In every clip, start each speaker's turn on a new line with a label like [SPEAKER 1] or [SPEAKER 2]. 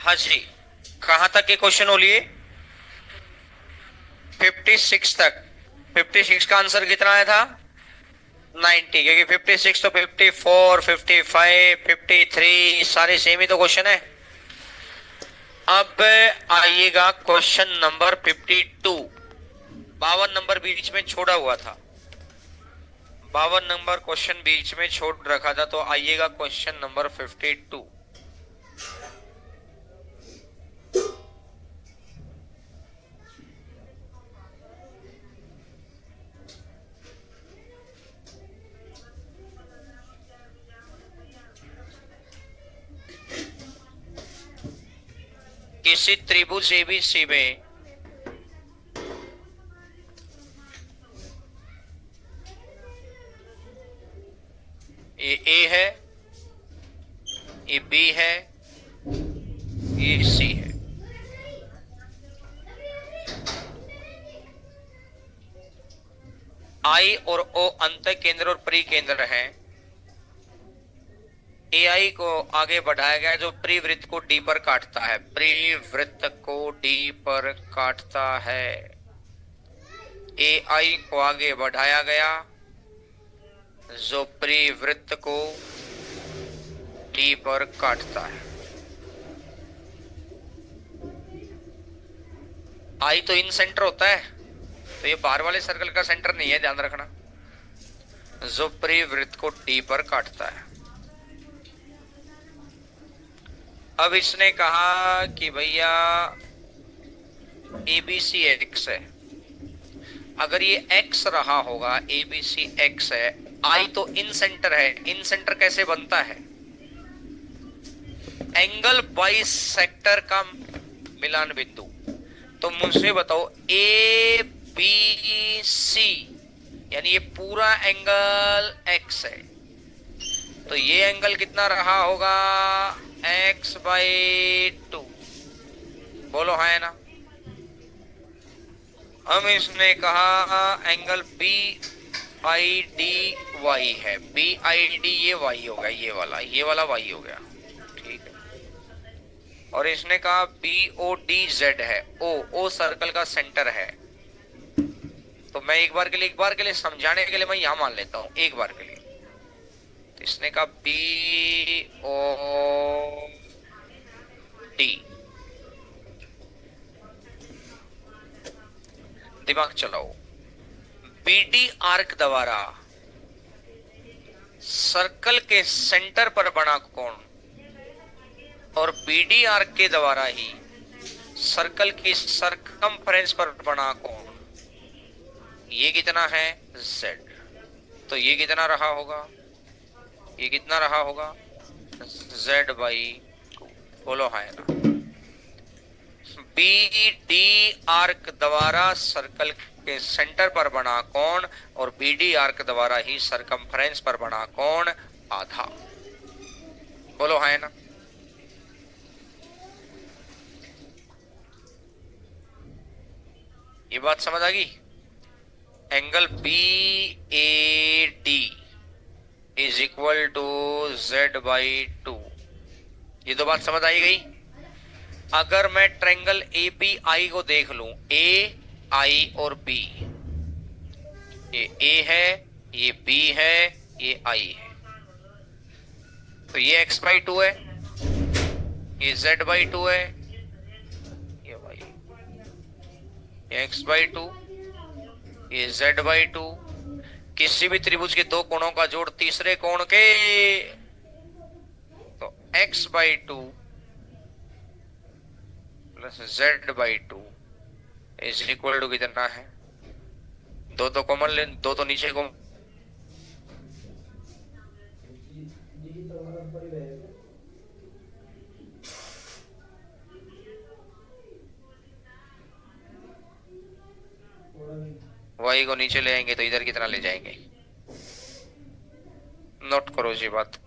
[SPEAKER 1] हाँ जी, कहाँ तक के क्वेश्चन हो लिए? 56 तक। 56 का आंसर कितना आया था? 90, क्योंकि 56 तो 54, 55, 53 सारे सेम ही तो क्वेश्चन है। अब आइएगा क्वेश्चन नंबर 52। 52 नंबर बीच में छोड़ा हुआ था, 52 नंबर क्वेश्चन बीच में छोड़ रखा था, तो आइएगा क्वेश्चन नंबर 52। किसी त्रिभुज एबीसी में ये ए है, ये बी है, ये सी है। आई और ओ अंत केंद्र और परिकेंद्र हैं। ए आई को आगे बढ़ाया गया जो परिवृत्त को डी पर काटता है, परिवृत्त को डी पर काटता है। ए आई को आगे बढ़ाया गया जो परिवृत्त को डी पर काटता है। आई तो इन सेंटर होता है, तो ये बाहर वाले सर्कल का सेंटर नहीं है, ध्यान रखना। जो परिवृत्त को डी पर काटता है। अब इसने कहा कि भैया एबीसी एक्स है। अगर ये एक्स रहा होगा, एबीसी एक्स है, आई तो इन सेंटर है। इन सेंटर कैसे बनता है? एंगल बाई सेक्टर का मिलान बिंदु। तो मुझसे बताओ, ए बी सी यानी ये पूरा एंगल एक्स है, तो ये एंगल कितना रहा होगा? X by 2। बोलो हाँ है ना? हम इसने कहा angle B I D Y है। बी आई डी ये वाई होगा, ये वाला वाई हो गया, ठीक है। और इसने कहा बी ओ डी जेड है। ओ ओ सर्कल का सेंटर है। तो मैं एक बार के लिए समझाने के लिए मैं यहां मान लेता हूं, एक बार के लिए। तो इसने कहा बी ओ डी। दिमाग चलाओ। बीडी आर्क द्वारा सर्कल के सेंटर पर बना कोण और बीडी आर्क के द्वारा ही सर्कल की सरकमफ्रेंस पर बना कोण, ये कितना है? z। तो ये कितना रहा होगा? ये कितना रहा होगा? z by 2। बोलो हाँ ना? बी डी आर्क द्वारा सर्कल के सेंटर पर बना कोण और बीडी आर्क द्वारा ही सरकमफ्रेंस पर बना कोण आधा। बोलो हाँ ना? ये बात समझ आ गई? Angle B A D is equal to z by 2। ये तो बात समझ आई गई? अगर मैं ट्रायंगल ए बी आई को देख लूं, ए आई और बी, ये ए है, ये बी है, ये आई है, तो ये x बाई 2 है, ये z बाई 2 है, ये y, ये x बाई 2, ये z बाई 2। किसी भी त्रिभुज के दो कोणों का जोड़ तीसरे कोण के, तो x by 2 plus z by 2 is equal to कितना है? दो तो कॉमन ले, दो तो नीचे को, y को नीचे ले आएंगे तो इधर कितना ले जाएंगे? नोट करो जी बात।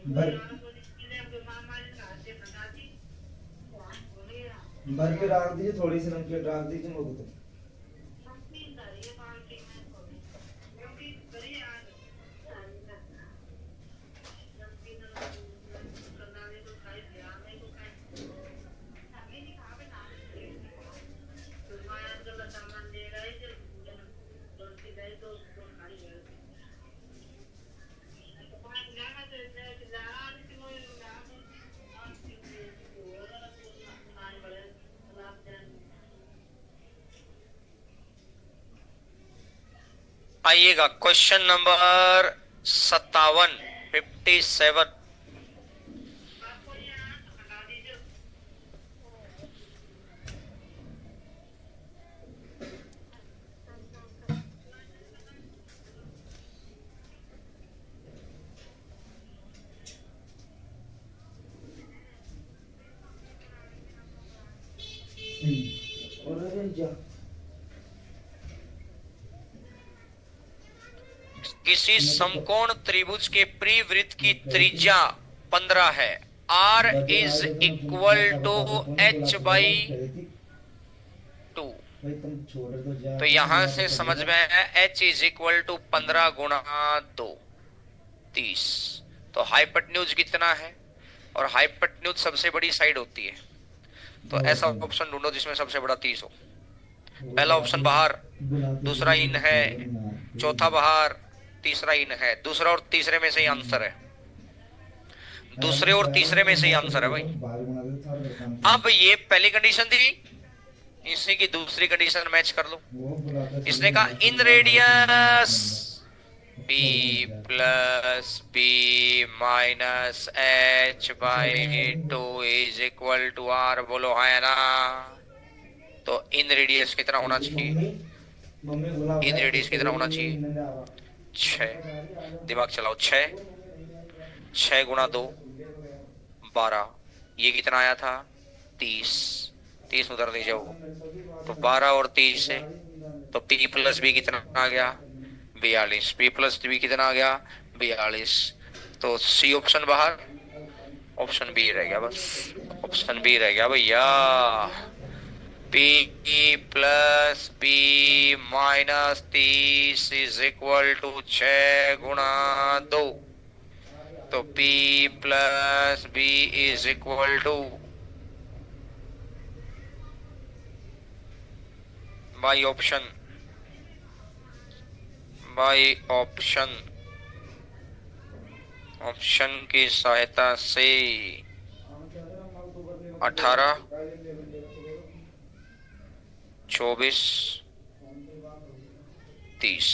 [SPEAKER 2] भर भर के रख दीजिए, थोड़ी सी नमकीन रख दीजिए मुझे तो।
[SPEAKER 1] आइएगा क्वेश्चन नंबर 57, 57।
[SPEAKER 2] और अरे जा
[SPEAKER 1] किसी
[SPEAKER 2] मैं तो
[SPEAKER 1] समकोण त्रिभुज के परिवृत्त की त्रिज्या 15 है। आर
[SPEAKER 2] बर्थडे में
[SPEAKER 1] इज
[SPEAKER 2] आए थे तो मैं तुम
[SPEAKER 1] इक्वल
[SPEAKER 2] ऐसा
[SPEAKER 1] टू
[SPEAKER 2] बताता कौन नहीं
[SPEAKER 1] एच
[SPEAKER 2] बुलाते
[SPEAKER 1] बाई
[SPEAKER 2] जाओ कह थी
[SPEAKER 1] 2।
[SPEAKER 2] भाई तुम छोड़ दो जा
[SPEAKER 1] तो
[SPEAKER 2] तुम
[SPEAKER 1] यहां
[SPEAKER 2] बुला तो
[SPEAKER 1] से
[SPEAKER 2] सही
[SPEAKER 1] समझ
[SPEAKER 2] है।
[SPEAKER 1] में आया एच इज इक्वल टू 15 गुणा 2, 30। तो हाइपोटेन्यूज कितना है, और हाइपोटेन्यूज सबसे बड़ी साइड होती है। तो
[SPEAKER 2] और
[SPEAKER 1] ऐसा
[SPEAKER 2] क्या
[SPEAKER 1] ऑप्शन ढूंढो जिसमें सबसे बड़ा 30 हो।
[SPEAKER 2] वो
[SPEAKER 1] पहला
[SPEAKER 2] बुला
[SPEAKER 1] ऑप्शन
[SPEAKER 2] तो
[SPEAKER 1] बाहर,
[SPEAKER 2] बुलाते
[SPEAKER 1] दूसरा
[SPEAKER 2] सही
[SPEAKER 1] इन
[SPEAKER 2] तुम
[SPEAKER 1] है,
[SPEAKER 2] छोड़ो नहीं यार
[SPEAKER 1] चौथा
[SPEAKER 2] प्लीज।
[SPEAKER 1] बाहर, तीसरा इन है। दूसरा और तीसरे में से ही आंसर है।
[SPEAKER 2] अरे
[SPEAKER 1] दूसरे
[SPEAKER 2] मैं
[SPEAKER 1] और
[SPEAKER 2] कह रहा हूँ
[SPEAKER 1] तीसरे में
[SPEAKER 2] तुम
[SPEAKER 1] से ही
[SPEAKER 2] मत
[SPEAKER 1] आंसर है
[SPEAKER 2] बोलो
[SPEAKER 1] भाई।
[SPEAKER 2] बाहर बना दो सारा मेरे काम से।
[SPEAKER 1] अब ये पहली कंडीशन थी, इसी की दूसरी कंडीशन मैच कर लो।
[SPEAKER 2] वो बुलाता सही
[SPEAKER 1] इसने
[SPEAKER 2] है
[SPEAKER 1] कहा
[SPEAKER 2] यार
[SPEAKER 1] इन
[SPEAKER 2] तुम यार हर समय मत
[SPEAKER 1] रेडियस
[SPEAKER 2] बोलो। अब
[SPEAKER 1] बी
[SPEAKER 2] छोड़ो मत यार।
[SPEAKER 1] प्लस बी माइनस एच
[SPEAKER 2] छोड़ो
[SPEAKER 1] बाई
[SPEAKER 2] नहीं
[SPEAKER 1] 2 इज इक्वल टू आर। बोलो हाँ या ना। तो इन रेडियस कितना होना चाहिए,
[SPEAKER 2] मम्मी मम्मी बोला
[SPEAKER 1] इन
[SPEAKER 2] है
[SPEAKER 1] रेडियस
[SPEAKER 2] उसको
[SPEAKER 1] कितना
[SPEAKER 2] बोलो
[SPEAKER 1] होना
[SPEAKER 2] मुझे
[SPEAKER 1] चाहिए,
[SPEAKER 2] नींद नहीं आ रहा।
[SPEAKER 1] 6।
[SPEAKER 2] वापस आ रही आ जाओ।
[SPEAKER 1] दिमाग चलाओ, 6,
[SPEAKER 2] बोलो मुझे नहीं आ रहा।
[SPEAKER 1] 6 गुणा 2
[SPEAKER 2] मैं सुन लिया तो यार।
[SPEAKER 1] 12। ये कितना आया था, 30। 30 उधर नहीं जाओ।
[SPEAKER 2] मेरे सभी
[SPEAKER 1] तो
[SPEAKER 2] बातें
[SPEAKER 1] 12 और 30
[SPEAKER 2] बजा
[SPEAKER 1] से,
[SPEAKER 2] रही थी मैंने।
[SPEAKER 1] तो P प्लस बी कितना आ गया, 42। P प्लस बी कितना आ गया, 42। तो सी ऑप्शन बाहर, ऑप्शन बी रह गया बस। ऑप्शन बी रह गया भैया। P plus B minus 30 is equal to 6 गुणा 2। तो P plus B is equal to, by option, by option, option की सहायता से 18, 24, 30।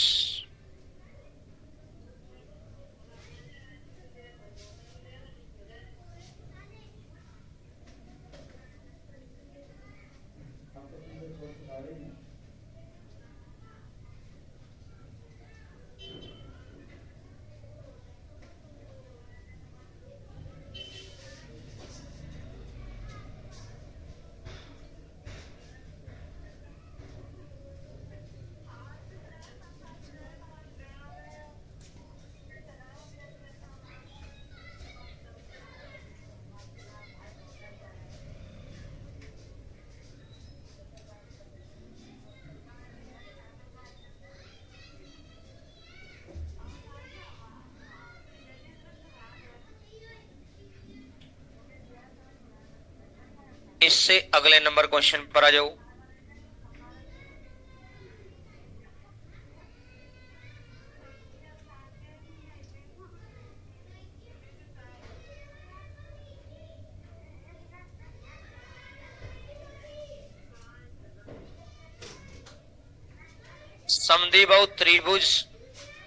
[SPEAKER 1] इससे अगले नंबर क्वेश्चन पर आ जाओ। समद्विबाहु त्रिभुज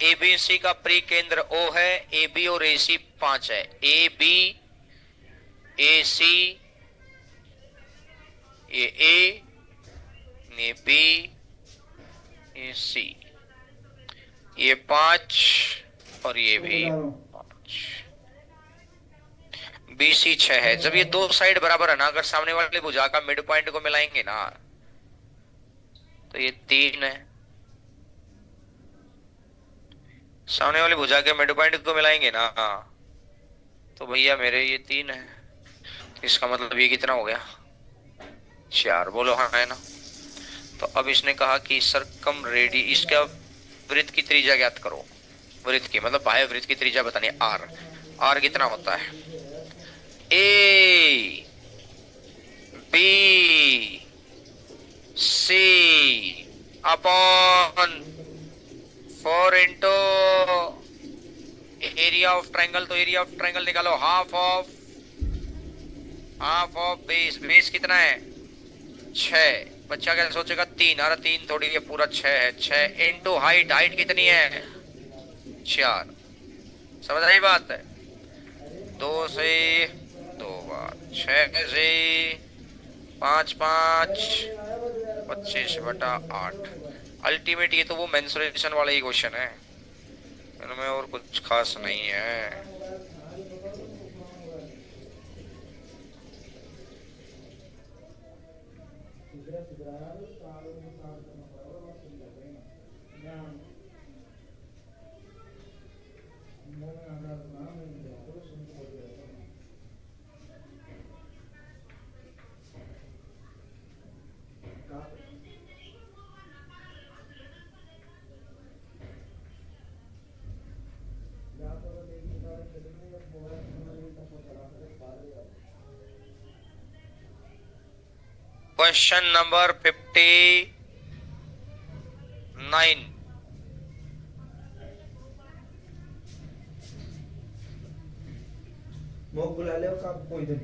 [SPEAKER 1] एबीसी का परिकेंद्र O है। ए बी और ए सी 5 है। ए बी, ए सी, ए, ये बी, ये सी, ये 5, और ये
[SPEAKER 2] वो
[SPEAKER 1] भी
[SPEAKER 2] बता रहा हूँ
[SPEAKER 1] 5। बी सी 6 है। जब ये दो साइड बराबर है ना, अगर सामने वाले भुजा का मिड पॉइंट को मिलाएंगे ना, तो ये 3 है। सामने वाली भुजा के मिड पॉइंट को मिलाएंगे ना, तो भैया मेरे ये 3 है, इसका मतलब ये कितना हो गया? 4। बोलो हाँ है ना। तो अब इसने कहा कि सरकम रेडी, इसका वृत्त की त्रिज्या ज्ञात करो। वृत्त की मतलब बाह्य वृत्त की त्रिज्या बतानी है, आर। आर कितना होता है? A B C upon 4 into area of triangle. तो एरिया ऑफ ट्रायंगल निकालो, हाफ ऑफ बेस। बेस कितना है? 6। बच्चा क्या सोचेगा? 3। अरे 3 थोड़ी, ये पूरा 6 है। 6 इंटू हाइट। हाइट कितनी है? 4। समझ रही बात है? 2 से 2 बार 6 से 5 5 25/8। अल्टीमेट ये तो वो मेंसुरेशन वाला ही क्वेश्चन है, इनमें और कुछ खास नहीं है। Question number 59।
[SPEAKER 2] मोक बुला ले का कोई दिन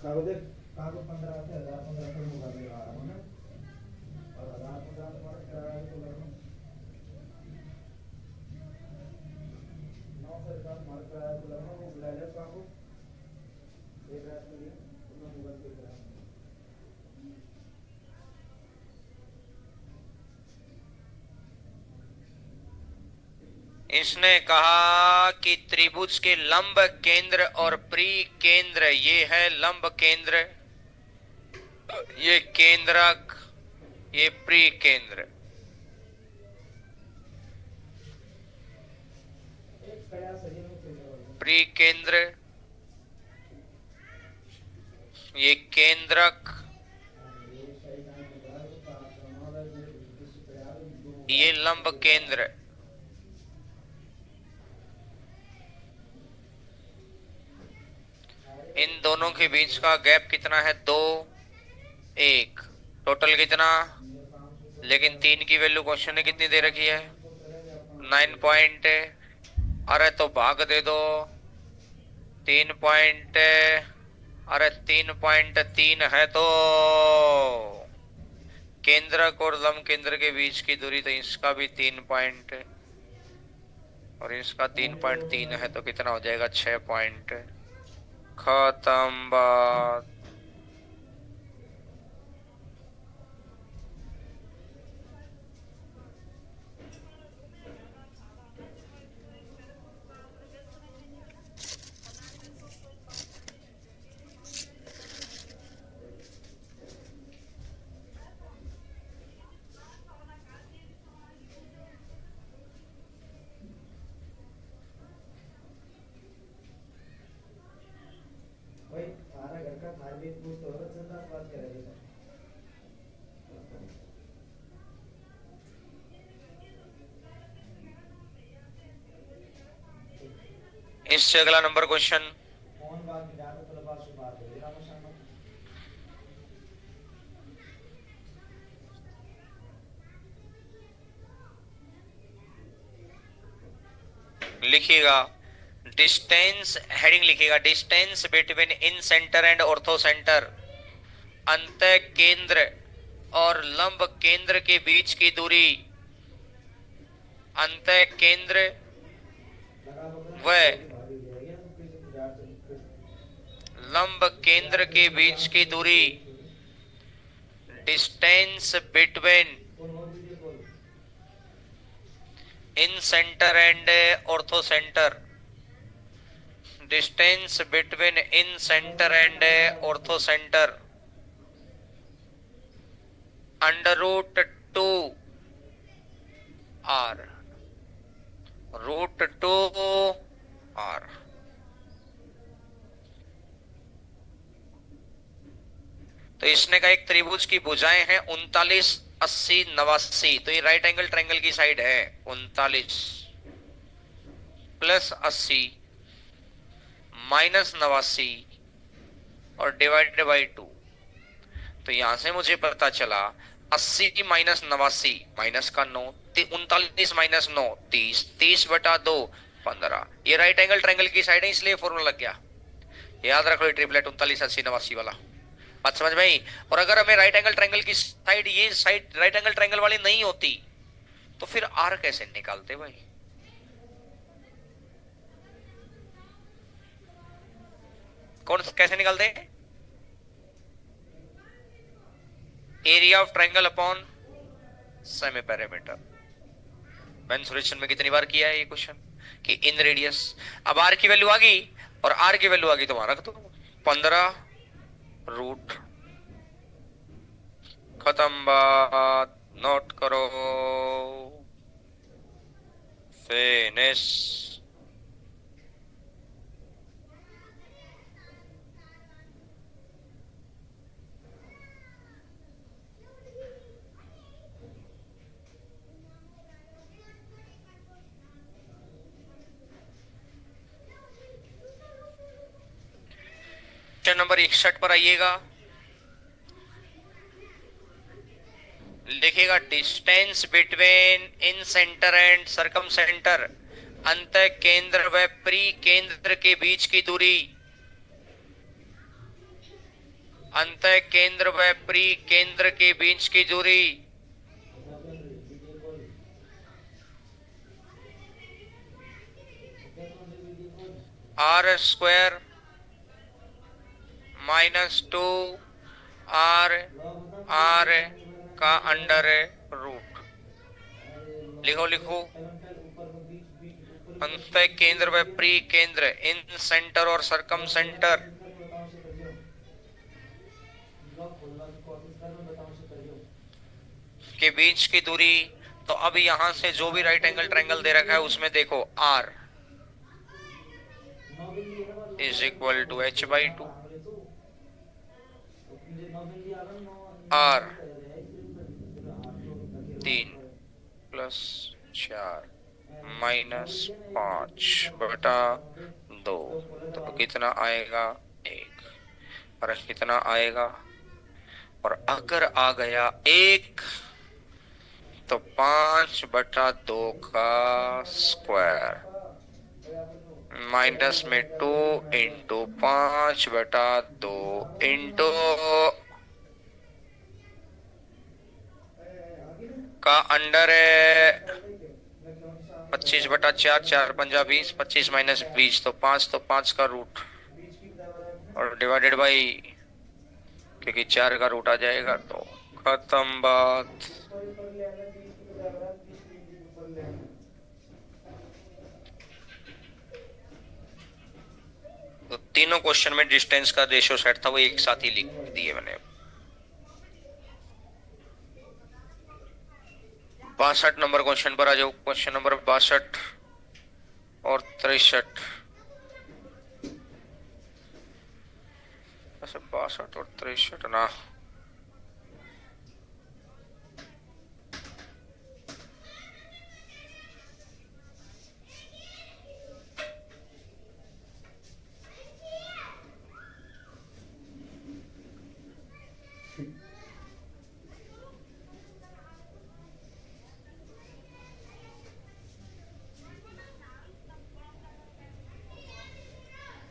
[SPEAKER 2] कागो दे कागो 15 से 1000 15 से होगा दे रहा है ना। और 1000 15 पर किराया तो लगना 9 से 10 मार किराया तो लगना। वो बुला ले कागो एक रात के लिए उन्होंने गूगल पे करा।
[SPEAKER 1] इसने कहा कि त्रिभुज के लंब केंद्र और प्री केंद्र, ये है लंब केंद्र, ये केंद्रक, ये प्री केंद्र। प्री केंद्र, ये केंद्रक, ये लंब केंद्र। इन दोनों के बीच का गैप कितना है? 2 1। टोटल कितना? लेकिन 3 की वैल्यू क्वेश्चन ने कितनी दे रखी है? 9 पॉइंट। अरे तो भाग दे दो 3 पॉइंट। अरे 3.3 है तो केंद्रक और लंब केंद्र के बीच की दूरी, तो इसका भी 3 पॉइंट और इसका 3.3 है, तो कितना हो जाएगा? 6 पॉइंट। खत्म बात।
[SPEAKER 2] भाई सारा घर का थार भी पूछ तो औरत चंदा बात कर रहे थे।
[SPEAKER 1] इससे अगला नंबर क्वेश्चन।
[SPEAKER 2] कौन बात में जाकर तो बात से बात है राम शर्मा।
[SPEAKER 1] लिखिएगा डिस्टेंस, हेडिंग लिखिएगा distance between incentre and ortho centre. अंत केंद्र और लंब केंद्र के बीच की दूरी, अंत केंद्र व लंब केंद्र के बीच की दूरी, distance between incentre and ortho centre. Distance between incentre and ortho centre √2 r, √2 r। तो इसने कहा एक त्रिभुज की भुजाएं हैं 39, 80, 89। तो ये राइट एंगल ट्रायंगल की साइड है 39 प्लस 80 माइनस 89 और डिवाइडेड बाई 2। तो यहां से मुझे पता चला 80 माइनस 89 माइनस का 9, 39 माइनस 9 30, 30 बटा 2 15। ये राइट एंगल ट्रायंगल की साइड है इसलिए फॉर्मूला लग गया। याद रखो ये ट्रिपलेट 39, 80, 89 वाला। बात समझ में आई? और अगर हमें राइट एंगल ट्रायंगल की साइड, ये साइड राइट एंगल ट्रायंगल वाली नहीं होती तो फिर आर कैसे निकालते भाई? कौन कैसे निकालते? Area of triangle upon semi perimeter. Mensuration में कितनी बार किया है ये क्वेश्चन कि इन रेडियस। अब आर की वैल्यू आ गई और आर की वैल्यू आ गई तो वहां रख दो 15 रूट। खत्म बात, नोट करो, फिनिश। क्वेश्चन नंबर 61 पर आइएगा। लिखिएगा distance between incentre and circumcentre, अंत केंद्र व प्री केंद्र के बीच की दूरी, अंत केंद्र व प्री केंद्र के बीच की दूरी R square minus 2 R R का अंडर रूट। लिखो लिखो, अंत केंद्र व प्री केंद्र इन सेंटर और सरकम सेंटर के बीच की दूरी। तो अब यहां से जो भी राइट एंगल ट्रायंगल दे रखा है उसमें देखो R is equal to H by 2, R 3 plus 4 minus 5 बटा 2। तो कितना आएगा 1, और कितना आएगा, और अगर आ गया 1 तो 5 बटा 2 का स्क्वायर माइनस में 2 इंटू 5 बटा 2 इंटू का अंडर है 25 बटा 4, 4 पंजा 20, 25 माइनस 20 तो 5, तो 5 का रूट और डिवाइडेड बाई, क्योंकि 4 का रूट आ जाएगा। तो खत्म बात। तो तीनों क्वेश्चन में डिस्टेंस का रेशियो सेट था वो एक साथ ही लिख दिए मैंने। 62 नंबर क्वेश्चन पर आ जाओ। क्वेश्चन नंबर 62 और 63। 62 और 63 ना,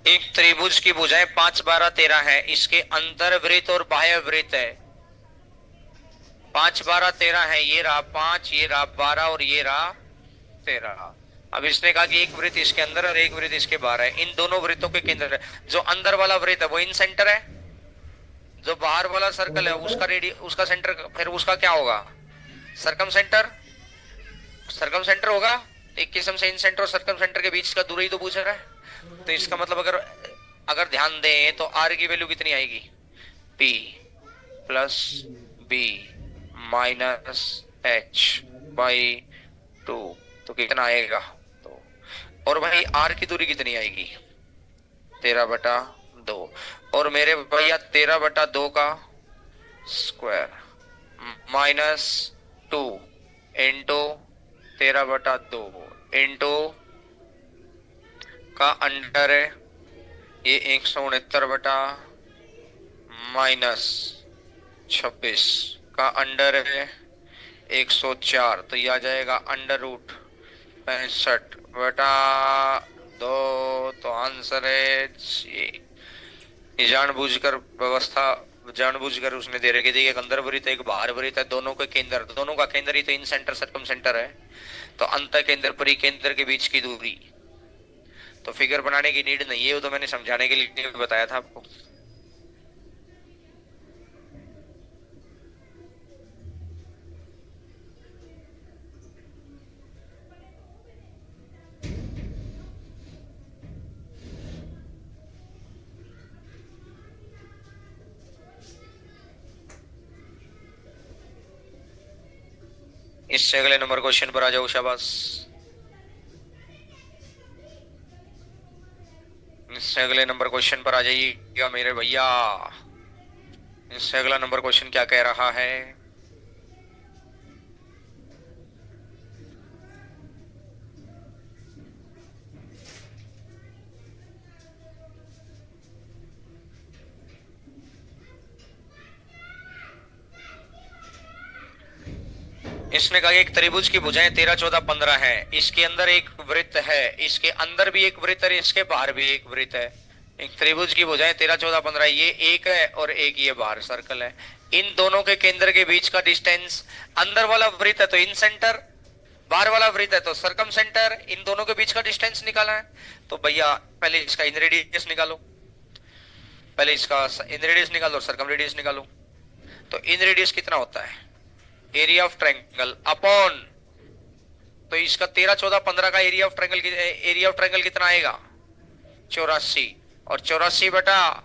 [SPEAKER 1] एक त्रिभुज की भुजाएं 5, 12, 13 है। इसके अंतर वृत्त और बाह्य वृत्त है 5, 12, 13 है। ये रहा 5, ये रहा 12 और ये रहा 13। अब इसने कहा कि एक वृत्त इसके अंदर और एक वृत्त इसके बाहर है। इन दोनों वृत्तों के केंद्र है। जो अंदर वाला वृत्त है वो इन सेंटर है, जो बाहर वाला सर्कल है उसका उसका सेंटर, फिर उसका क्या होगा, सरकम सेंटर। सरकम सेंटर होगा। एक किस्म से इन सेंटर और सरकम सेंटर के बीच का दूरी तो पूछ रहा है। तो इसका मतलब अगर अगर ध्यान दें तो आर की वैल्यू कितनी आएगी, P plus B minus H by 2। तो कितना आएगा, तो और भाई आर की दूरी कितनी आएगी 13 बटा 2। और मेरे भैया 13 बटा 2 का स्क्वायर माइनस 2 इंटू 13/2 इंटू का अंडर है ये 169 बटा माइनस 26 का अंडर है 104, तो ये आ जाएगा अंडर रूट 65/2। तो आंसर है ये जानबूझकर व्यवस्था जानबूझकर उसने दे रखी थी, एक अंदर वृत्त एक बाहर वृत्त है, दोनों का केंद्र ही तो इन सेंटर सर्कम सेंटर है, तो अंत केंद्र परिकेंद्र के बीच की दूरी, तो फिगर बनाने की नीड नहीं है, वो तो मैंने समझाने के लिए बताया था आपको। इससे अगले नंबर क्वेश्चन पर आ जाओ, शाबाश। इससे अगले नंबर क्वेश्चन पर आ जाइएगा मेरे भैया। इससे अगला नंबर क्वेश्चन क्या कह रहा है? इसने कहा एक त्रिभुज की भुजाएं 13, 14, 15 है, इसके अंदर एक वृत्त है, इसके अंदर भी एक वृत्त है, इसके बाहर भी एक वृत्त है। एक त्रिभुज की भुजाएं 13, 14, 15, ये एक है और एक ये बाहर सर्कल है। इन दोनों के केंद्र के बीच का डिस्टेंस, अंदर वाला वृत्त है तो इन सेंटर, बाहर वाला वृत्त है तो सर्कम सेंटर, इन दोनों के बीच का डिस्टेंस निकालना है। तो भैया पहले इसका इन रेडियस निकालो, पहले इसका इन रेडियस निकालो, सर्कम रेडियस निकालो। तो इन रेडियस कितना होता है? एरिया ऑफ ट्रायंगल अपॉन, तो इसका 13, 14, 15 का एरिया ऑफ ट्रायंगल कितना आएगा? 84, और 84 बटा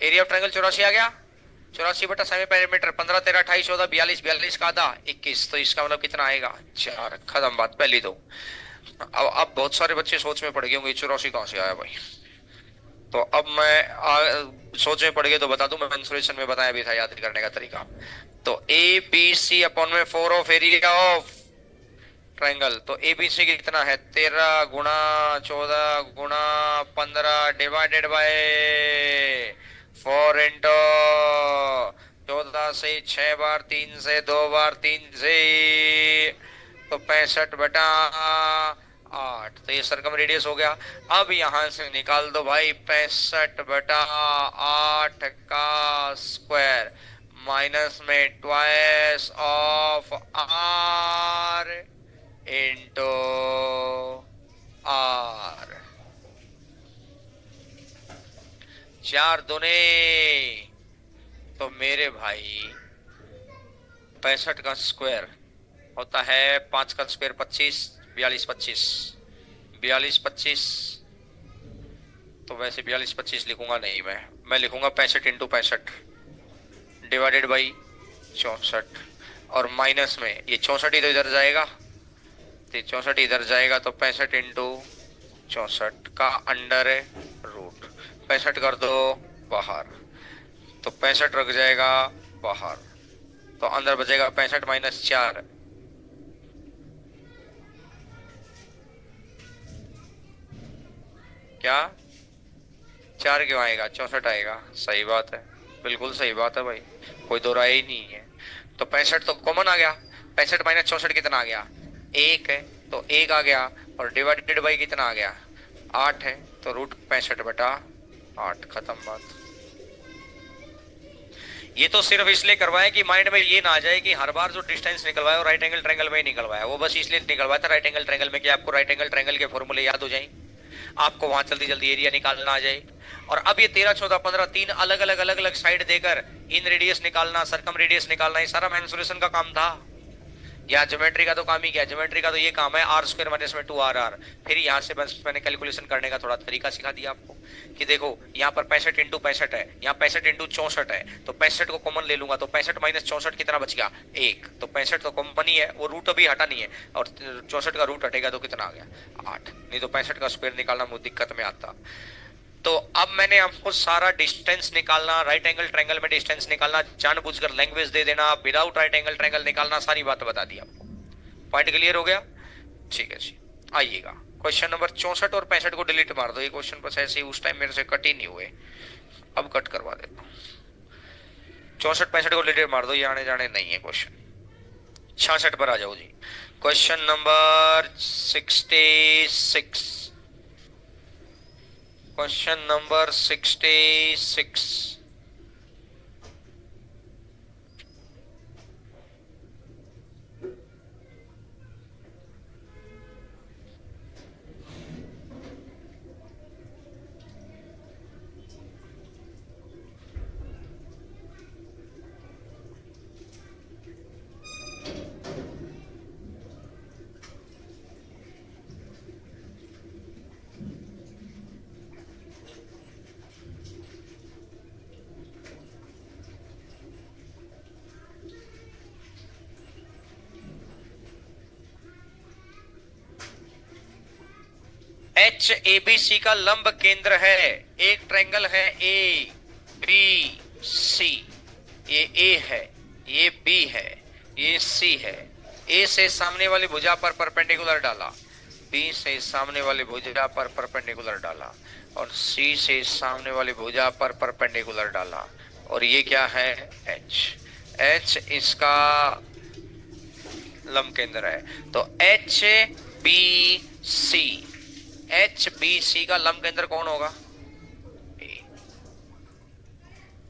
[SPEAKER 1] एरिया ऑफ ट्रायंगल 84 आ गया, 84 बटा सेमी पेरीमीटर 15, 13, 28, 14, 42, 42 का आधा 21, तो इसका मतलब कितना आएगा? 4। खत्म बात पहली तो। अब बहुत सारे बच्चे सोच में पड़ गए होंगे 84 कहां से आया भाई। तो अब मैं सोच में पड़ गए तो बता दूं, मैं मेंसुरेशन में बताया भी था याद करने का तरीका। तो ए बी सी अपॉन में 4 ऑफ एरिया ऑफ ट्रायंगल, तो ए बी सी कितना है? 13 गुणा 14 गुणा 15 डिवाइडेड बाय 4 इंटू 14 से 6 बार 3 से 2 बार 3 से, तो 65 बटा 8, तो ये सर्कम रेडियस हो गया। अब यहां से निकाल दो भाई 65 बटा 8 का स्क्वायर माइनस में twice of R into R, 4 दूने, तो मेरे भाई 65 का स्क्वायर होता है 5 का स्क्वायर 25, 42, 25, 42, 25, तो वैसे 42, 25 लिखूंगा नहीं, मैं लिखूंगा 65 इंटू 65 डिवाइडेड बाई 64, और माइनस में ये 64 इधर इधर जाएगा, तो 64 इधर जाएगा, तो 65 इंटू 64 का अंडर है रूट 65 कर दो बाहर, तो 65 रख जाएगा बाहर, तो अंदर बचेगा 65 माइनस 4, क्या 4 क्यों आएगा? 64 आएगा। सही बात है, बिल्कुल सही बात है भाई, कोई दो राय ही नहीं है। तो 65 तो कॉमन आ गया, 65 माइनस 64 कितना आ गया? 1 है, तो 1 आ गया, और डिवाइडेड बाई कितना आ गया? 8 है, तो रूट 65 बटा 8, खत्म बात। ये तो सिर्फ इसलिए करवाया कि माइंड में ये ना आ जाए कि हर बार जो डिस्टेंस निकलवाया वो राइट एंगल ट्रायंगल में ही निकलवाया, वो बस इसलिए निकलवाया था राइट एंगल ट्रायंगल में कि आपको राइट एंगल ट्रायंगल के फॉर्मूले याद हो जाए, आपको वहां जल्दी जल्दी एरिया निकालना आ जाए। और अब ये 13, 14, 15 तीन अलग अलग साइड देकर इन रेडियस निकालना, सर्कम रेडियस निकालना, ये सारा मेंसुरेशन का काम था। या ज्योमेट्री का तो काम ही क्या, ज्योमेट्री का तो ये काम है आर स्क्वायर माइनस में 2RR। फिर यहाँ से बस मैंने कैलकुलेशन करने का थोड़ा तरीका सिखा दिया आपको कि देखो यहाँ पर 65 इंटू 65 है, यहाँ 65 इंटू 64 है, तो 65 को कॉमन ले लूंगा, तो 65 माइनस 64 कितना बच गया? 1, तो 65 तो कॉमन ही है, वो रूट अभी हटा नहीं है, और 64 का रूट हटेगा तो कितना आ गया? 8, नहीं तो 65 का स्क्वायर निकालना मुझे दिक्कत में आता। तो अब मैंने आपको सारा डिस्टेंस निकालना, राइट एंगल ट्रायंगल में डिस्टेंस निकालना, जानबूझकर लैंग्वेज दे देना, विदाउट राइट एंगल ट्रायंगल निकालना, सारी बात बता दी आपको। पॉइंट क्लियर हो गया? ठीक है जी, आइएगा क्वेश्चन नंबर 64 और 65 को डिलीट मार दो। ये क्वेश्चन बस ऐसे ही उस टाइम मेरे से कट ही नहीं हुए, अब कट करवा देता हूँ। 64 65 को डिलीट मार दो, ये आने जाने नहीं है क्वेश्चन। 66 पर आ जाओ जी। Question number 66, question number 66। H A B C का लंब केंद्र है। एक ट्रायंगल है ए बी सी, ये ए है, ये बी है, ये सी है। ए से सामने वाली भुजा पर परपेंडिकुलर डाला, बी से सामने वाली भुजा पर परपेंडिकुलर डाला, और सी से सामने वाली भुजा पर परपेंडिकुलर डाला, और ये क्या है? एच। एच इसका लंब केंद्र है। तो H B C, H B C का लंब केंद्र कौन होगा? ए।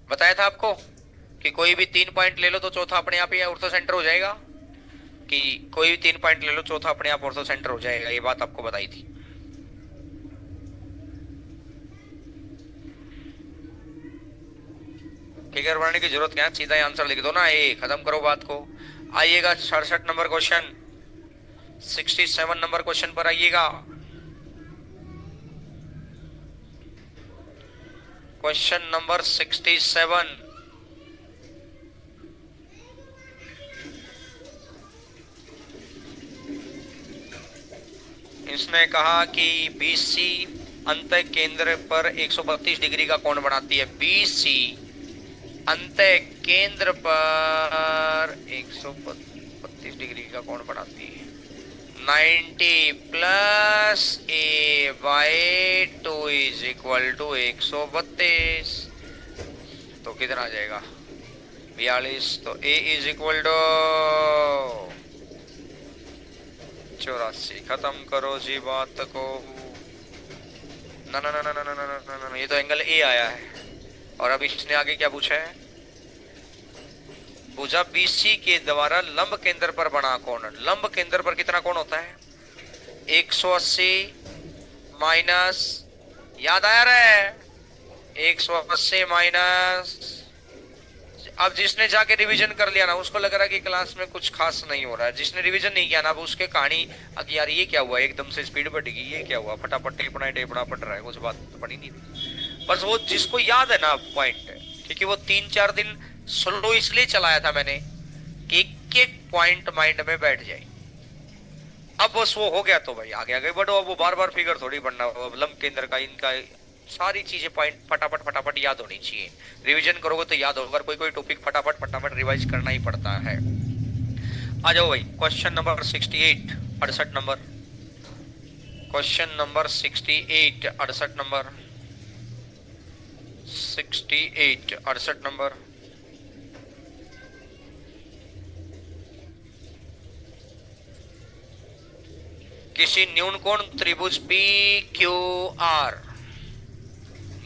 [SPEAKER 1] बताया था आपको कि कोई भी 3 पॉइंट ले लो तो चौथा अपने आप ही ऑर्थो सेंटर हो जाएगा, कि कोई भी 3 पॉइंट ले लो चौथा अपने आप ऑर्थो सेंटर हो जाएगा। ये बात आपको बताई थी। फिगर बनाने की जरूरत क्या है, सीधा आंसर लिख दो ना, ए, खत्म करो बात को। आइएगा 67 नंबर क्वेश्चन, 67 नंबर क्वेश्चन पर आइएगा। Question number 67। इसने कहा कि BC अंत केंद्र पर 132 डिग्री का कोण बनाती है। BC अंत केंद्र पर 132 डिग्री का कोण बनाती है। 90 plus A by 2 is equal to 132। तो कितना आ जाएगा? 42। तो ए इज इक्वल टू 84। खत्म करो जी बात को। ना ना ना ना ना ना ना ना ना, ये तो एंगल ए आया है। और अब इसने आगे क्या पूछा है? भुजा BC के द्वारा लंब केंद्र पर बना कोण। लंब केंद्र पर कितना कोण होता है? 180 माइनस, याद आया रे? 180 माइनस। अब जिसने जाके रिवीजन कर लिया ना, उसको लग रहा है कि क्लास में कुछ खास नहीं हो रहा है। जिसने रिवीजन नहीं किया ना, अब उसके कहानी यार ये क्या हुआ, एकदम से स्पीड बढ़ गई, ये क्या हुआ, फटाफट टेपना टेपना पड़ रहा है, कुछ बात तो पड़ी नहीं थी। बस वो जिसको याद है ना पॉइंट, क्योंकि वो 3-4 दिन स्लो इसलिए चलाया था मैंने कि एक पॉइंट माइंड में बैठ जाए। अब बस वो हो गया तो भाई आगे आगे बढ़ो। अब वो बार बार फिगर थोड़ी बनना, लंब केंद्र का इनका सारी चीजें पॉइंट फटाफट फटाफट याद होनी चाहिए। रिवीजन करोगे तो याद होगा, कोई कोई टॉपिक फटाफट फटाफट रिवाइज करना ही पड़ता है। आ जाओ भाई question number 68, 68 number. Question number 68, 68 number. 68, 68 number. किसी न्यूनकोण त्रिभुज PQR,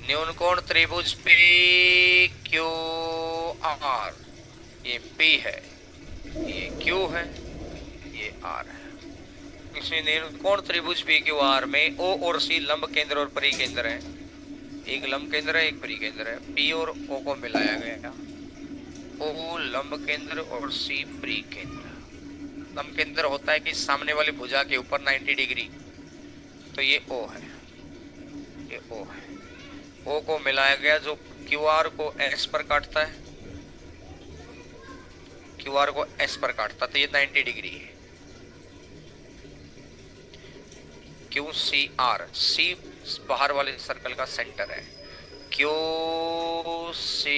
[SPEAKER 1] न्यूनकोण त्रिभुज PQR, ये P है, ये Q है, ये R है। किसी न्यूनकोण त्रिभुज PQR में O और C लंब केंद्र और परिकेंद्र है। एक लंब केंद्र है, एक परिकेंद्र है। P और O को मिलाया गया। O लंब केंद्र और C परिकेंद्र। लंब केंद्र होता है कि सामने वाली भुजा के ऊपर 90 डिग्री, तो ये O है, ये O है। O को मिलाया गया जो QR को S पर काटता है, QR को S पर काटता, तो ये 90 डिग्री है। QCR, C बाहर वाले सर्कल का सेंटर है। Q C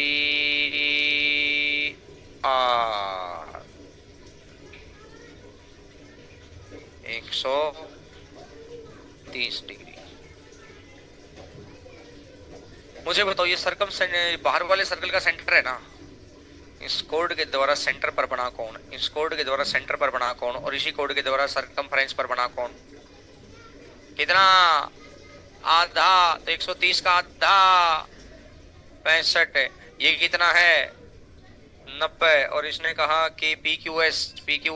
[SPEAKER 1] R 130 degree. मुझे बताओ ये सर्कम बाहर वाले सर्कल का सेंटर है ना, इस कोड के द्वारा सेंटर पर बना कोण, इस कोड के द्वारा सेंटर पर बना कोण, और इसी कोड के द्वारा सरकमफ्रेंस पर बना कोण कितना, आधा। तो 130 का आधा 65 है। ये कितना है 90। और इसने कहा कि पी क्यू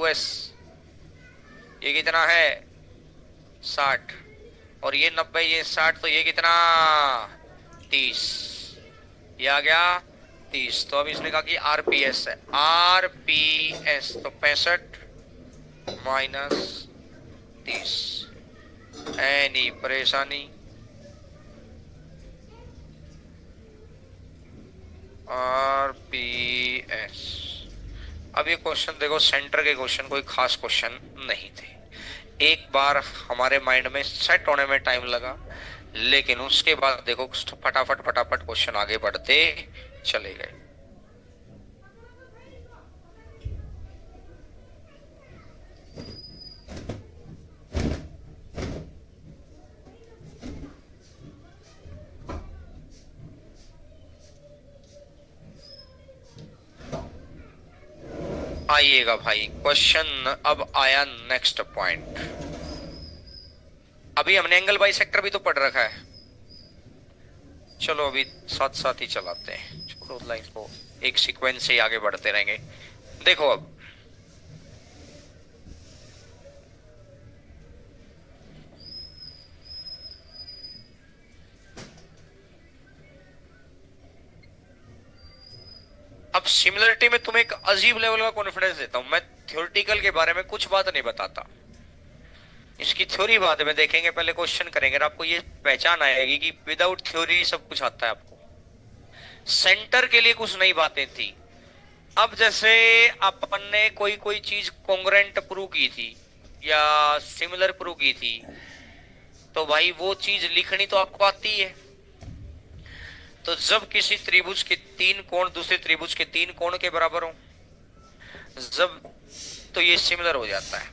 [SPEAKER 1] एस ये कितना है 60। और ये 90 ये 60, तो ये कितना 30। ये आ गया 30। तो अब इसने कहा कि आरपीएस है, आरपीएस तो 65 माइनस 30। एनी परेशानी? आरपीएस। अब ये क्वेश्चन देखो, सेंटर के क्वेश्चन कोई खास क्वेश्चन नहीं थे। एक बार हमारे माइंड में सेट होने में टाइम लगा, लेकिन उसके बाद देखो फटाफट फटाफट क्वेश्चन आगे बढ़ते चले गए। आइएगा भाई, क्वेश्चन अब आया नेक्स्ट पॉइंट। अभी हमने एंगल बाई सेक्टर भी तो पढ़ रखा है, चलो अभी साथ साथ ही चलाते हैं, छोड़ो लाइन को, एक सीक्वेंस से ही आगे बढ़ते रहेंगे। देखो अब सिमिलरिटी में तुम्हें एक अजीब लेवल का कॉन्फिडेंस देता हूं मैं। थ्योरेटिकल के बारे में कुछ बात नहीं बताता, इसकी थ्योरी बाद में देखेंगे, पहले क्वेश्चन करेंगे और आपको ये पहचान आएगी कि विदाउट थ्योरी सब कुछ आता है आपको। सेंटर के लिए कुछ नई बातें थी। अब जैसे अपन ने कोई कोई चीज कॉन्ग्रेंट प्रूव की थी या सिमिलर प्रूव की थी, तो भाई वो चीज लिखनी तो आपको आती है। तो जब किसी त्रिभुज के 3 कोण दूसरे त्रिभुज के 3 कोण के बराबर हो, जब तो ये सिमिलर हो जाता है।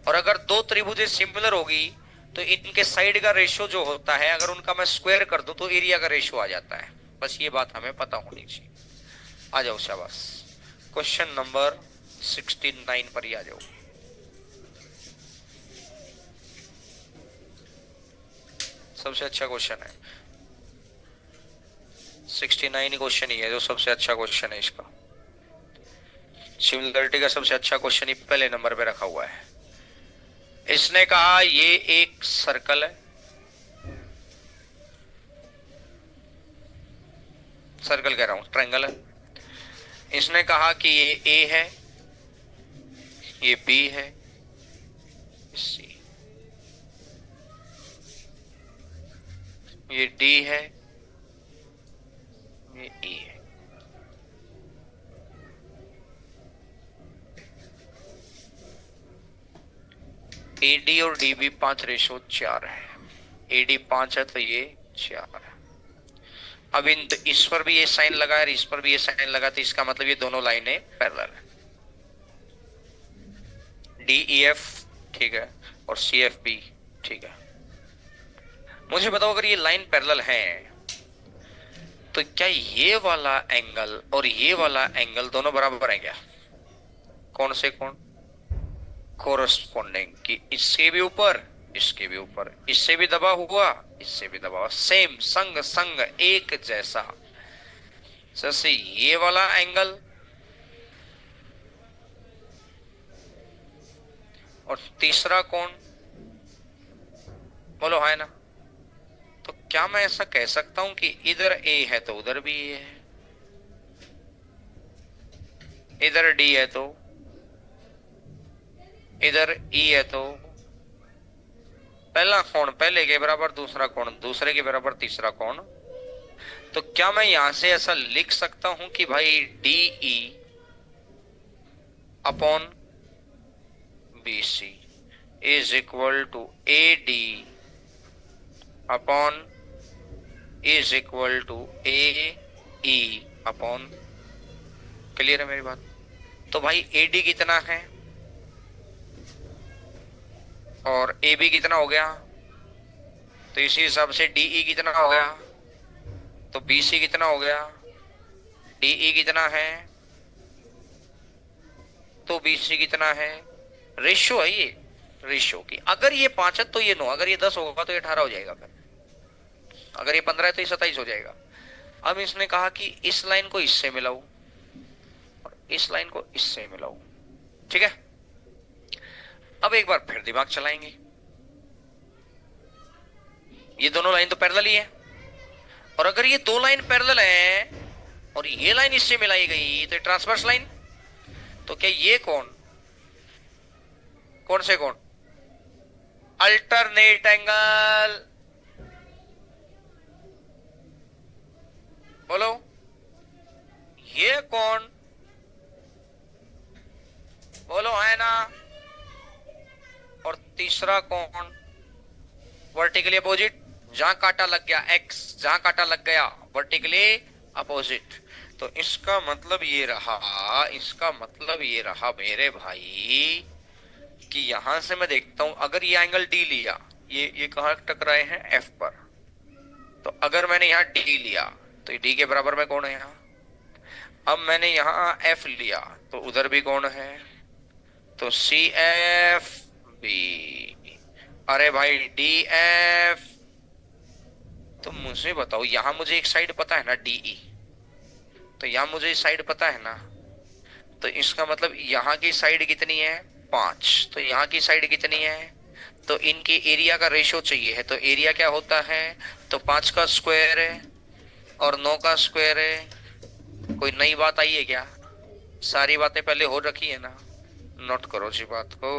[SPEAKER 1] और अगर दो त्रिभुजें सिमिलर होगी तो इनके साइड का रेशियो जो होता है, अगर उनका मैं स्क्वायर कर दूं तो एरिया का रेशियो आ जाता है। बस ये बात हमें पता होनी चाहिए। आ जाओ शाबाश, क्वेश्चन नंबर 69 पर ही आ जाओ। सबसे अच्छा क्वेश्चन है 69 क्वेश्चन ही है जो सबसे अच्छा क्वेश्चन है। इसका सिमिलरिटी का सबसे अच्छा क्वेश्चन ही पहले नंबर पे रखा हुआ है। इसने कहा ये एक सर्कल है, सर्कल कह रहा हूं, ट्रायंगल है। इसने कहा कि ये ए है, ये बी है, सी, ये डी है, ये ई है। एडी और डीबी 5:4 है। एडी 5 है तो ये 4 है। अब इस पर भी ये साइन लगा है, इस पर भी ये साइन लगा, तो इसका मतलब ये दोनों लाइनें पैरेलल है। डी ई एफ ठीक है और सी एफ बी ठीक है। मुझे बताओ अगर ये लाइन पैरेलल है तो क्या ये वाला एंगल और ये वाला एंगल दोनों बराबर है क्या? कौन से कौन कोरस्पोंडिंग कि इससे भी ऊपर, इसके भी ऊपर, इससे भी दबा हुआ, इससे भी दबा हुआ, सेम संग संग एक जैसा। जैसे ये वाला एंगल और तीसरा कौन, बोलो है ना? तो क्या मैं ऐसा कह सकता हूं कि इधर ए है तो उधर भी ए है, इधर डी है तो इधर ई है, तो पहला कोण पहले के बराबर, दूसरा कोण दूसरे के बराबर, तीसरा कोण। तो क्या मैं यहां से ऐसा लिख सकता हूं कि भाई D E upon B C is equal to A D upon is equal to A E upon, clear है मेरी बात? तो भाई ए डी कितना है और ए बी कितना हो गया, तो इसी हिसाब से डीई कितना हो गया, तो बी सी कितना हो गया, डीई कितना है, तो बी सी कितना है। रेशियो है ये, रेशियो की। अगर ये 5 है तो ये 9, अगर ये 10 होगा तो ये 18 हो जाएगा, फिर अगर ये 15 है तो ये 27 हो जाएगा। अब इसने कहा कि इस लाइन को इससे मिलाओ और इस लाइन को इससे मिलाओ, ठीक है। अब एक बार फिर दिमाग चलाएंगे, ये दोनों लाइन तो पैरेलल ही है, और अगर ये दो लाइन पैरेलल है और ये लाइन इससे मिलाई गई तो ट्रांसवर्स लाइन, तो क्या ये कौन कौन से कौन, अल्टरनेट एंगल, बोलो ये कौन, बोलो है ना। और तीसरा कौन, वर्टिकली अपोजिट, जहां कांटा लग गया एक्स, जहां कांटा लग गया वर्टिकली अपोजिट। तो इसका मतलब ये रहा, इसका मतलब ये रहा मेरे भाई कि यहां से मैं देखता हूं, अगर ये एंगल डी लिया, ये कहां टकराए हैं, एफ पर, तो अगर मैंने यहां डी लिया तो डी के बराबर में कौन है यहां, अब मैंने यहां एफ लिया तो उधर भी कौन है, तो सी एफ बी। अरे भाई डी एफ, तो मुझे बताओ, यहां मुझे एक साइड पता है ना डीई, तो यहां मुझे इस साइड पता है ना, तो इसका मतलब यहां की साइड कितनी है, 5, तो यहां की साइड कितनी है, तो इनके एरिया का रेशियो चाहिए है, तो एरिया क्या होता है, तो 5 का स्क्वायर है और 9 का स्क्वायर है। कोई नई बात आई है क्या, सारी बातें पहले हो रखी है ना, नोट करो जी बात को।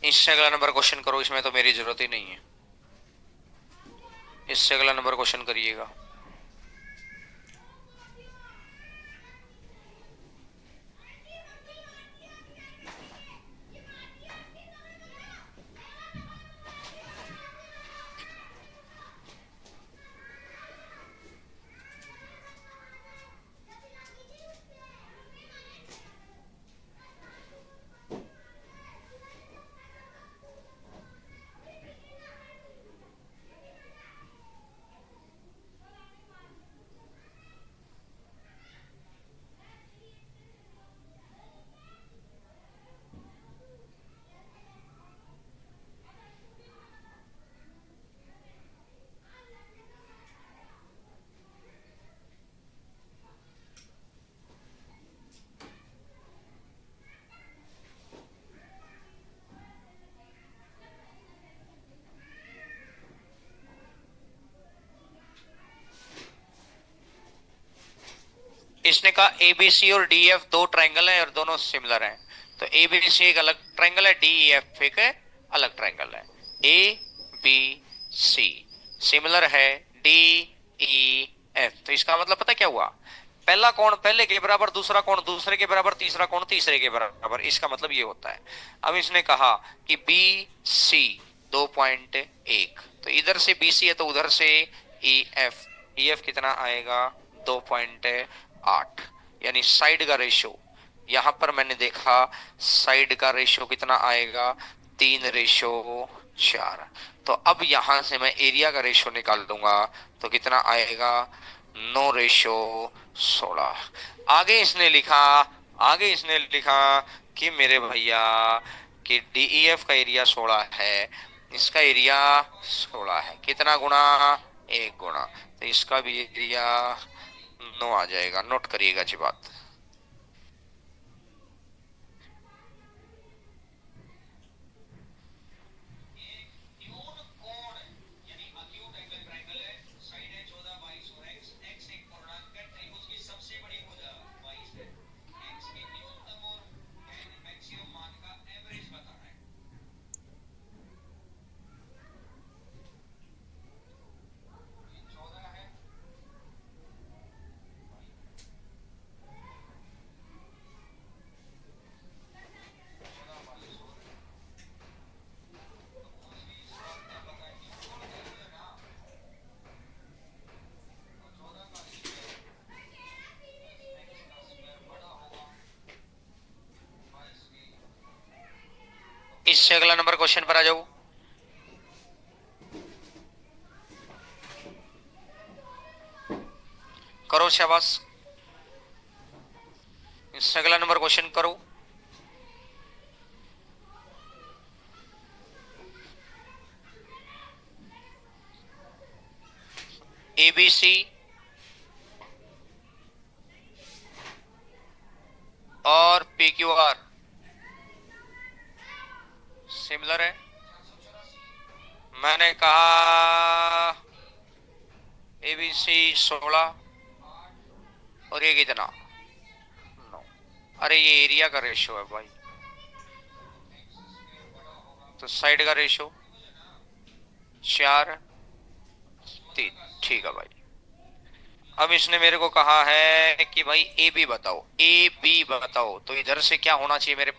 [SPEAKER 1] इससे अगला नंबर क्वेश्चन करो, इसमें तो मेरी जरूरत ही नहीं है, इससे अगला नंबर क्वेश्चन करिएगा। इसने कहा एबीसी और डी एफ दो ट्राइंगल है और दोनों सिमिलर हैं, तो एबीसी एक अलग ट्राइंगल है, डी एफ एक अलग ट्राइंगल है। ए बी सी सिमिलर है, डी ई एफ, तो इसका मतलब पता क्या हुआ, पहला कोण पहले के बराबर, दूसरा कोण दूसरे के बराबर, तीसरा कोण तीसरे के बराबर, इसका मतलब ये होता है। अब इसने कहा कि बी सी 2.1, तो इधर से बी सी है तो उधर से ई एफ कितना आएगा, 2.8, यानी साइड का रेशियो यहां पर मैंने देखा साइड का रेशो कितना आएगा, 3:4। तो अब यहां से मैं एरिया का रेशो निकाल दूंगा, तो कितना आएगा, 9:16। आगे इसने लिखा आगे इसने लिखा कि मेरे भैया कि डीईएफ का एरिया 16 है, इसका एरिया 16 है, कितना गुना, 1 गुना, तो इसका भी एरिया 9 आ जाएगा। नोट करिएगा जी बात। इससे अगला नंबर क्वेश्चन पर आ जाओ। करो शाबाश, इससे अगला नंबर क्वेश्चन करो। एबीसी और पीक्यूआर सिमिलर है। मैंने कहा एबीसी 16 और ये कितना, 9। अरे ये एरिया का रेशो है भाई, तो साइड का रेशो 4:3। ठीक है भाई। अब इसने मेरे को कहा है कि भाई ए बी बताओ, ए बी बताओ, तो इधर से क्या होना चाहिए मेरे,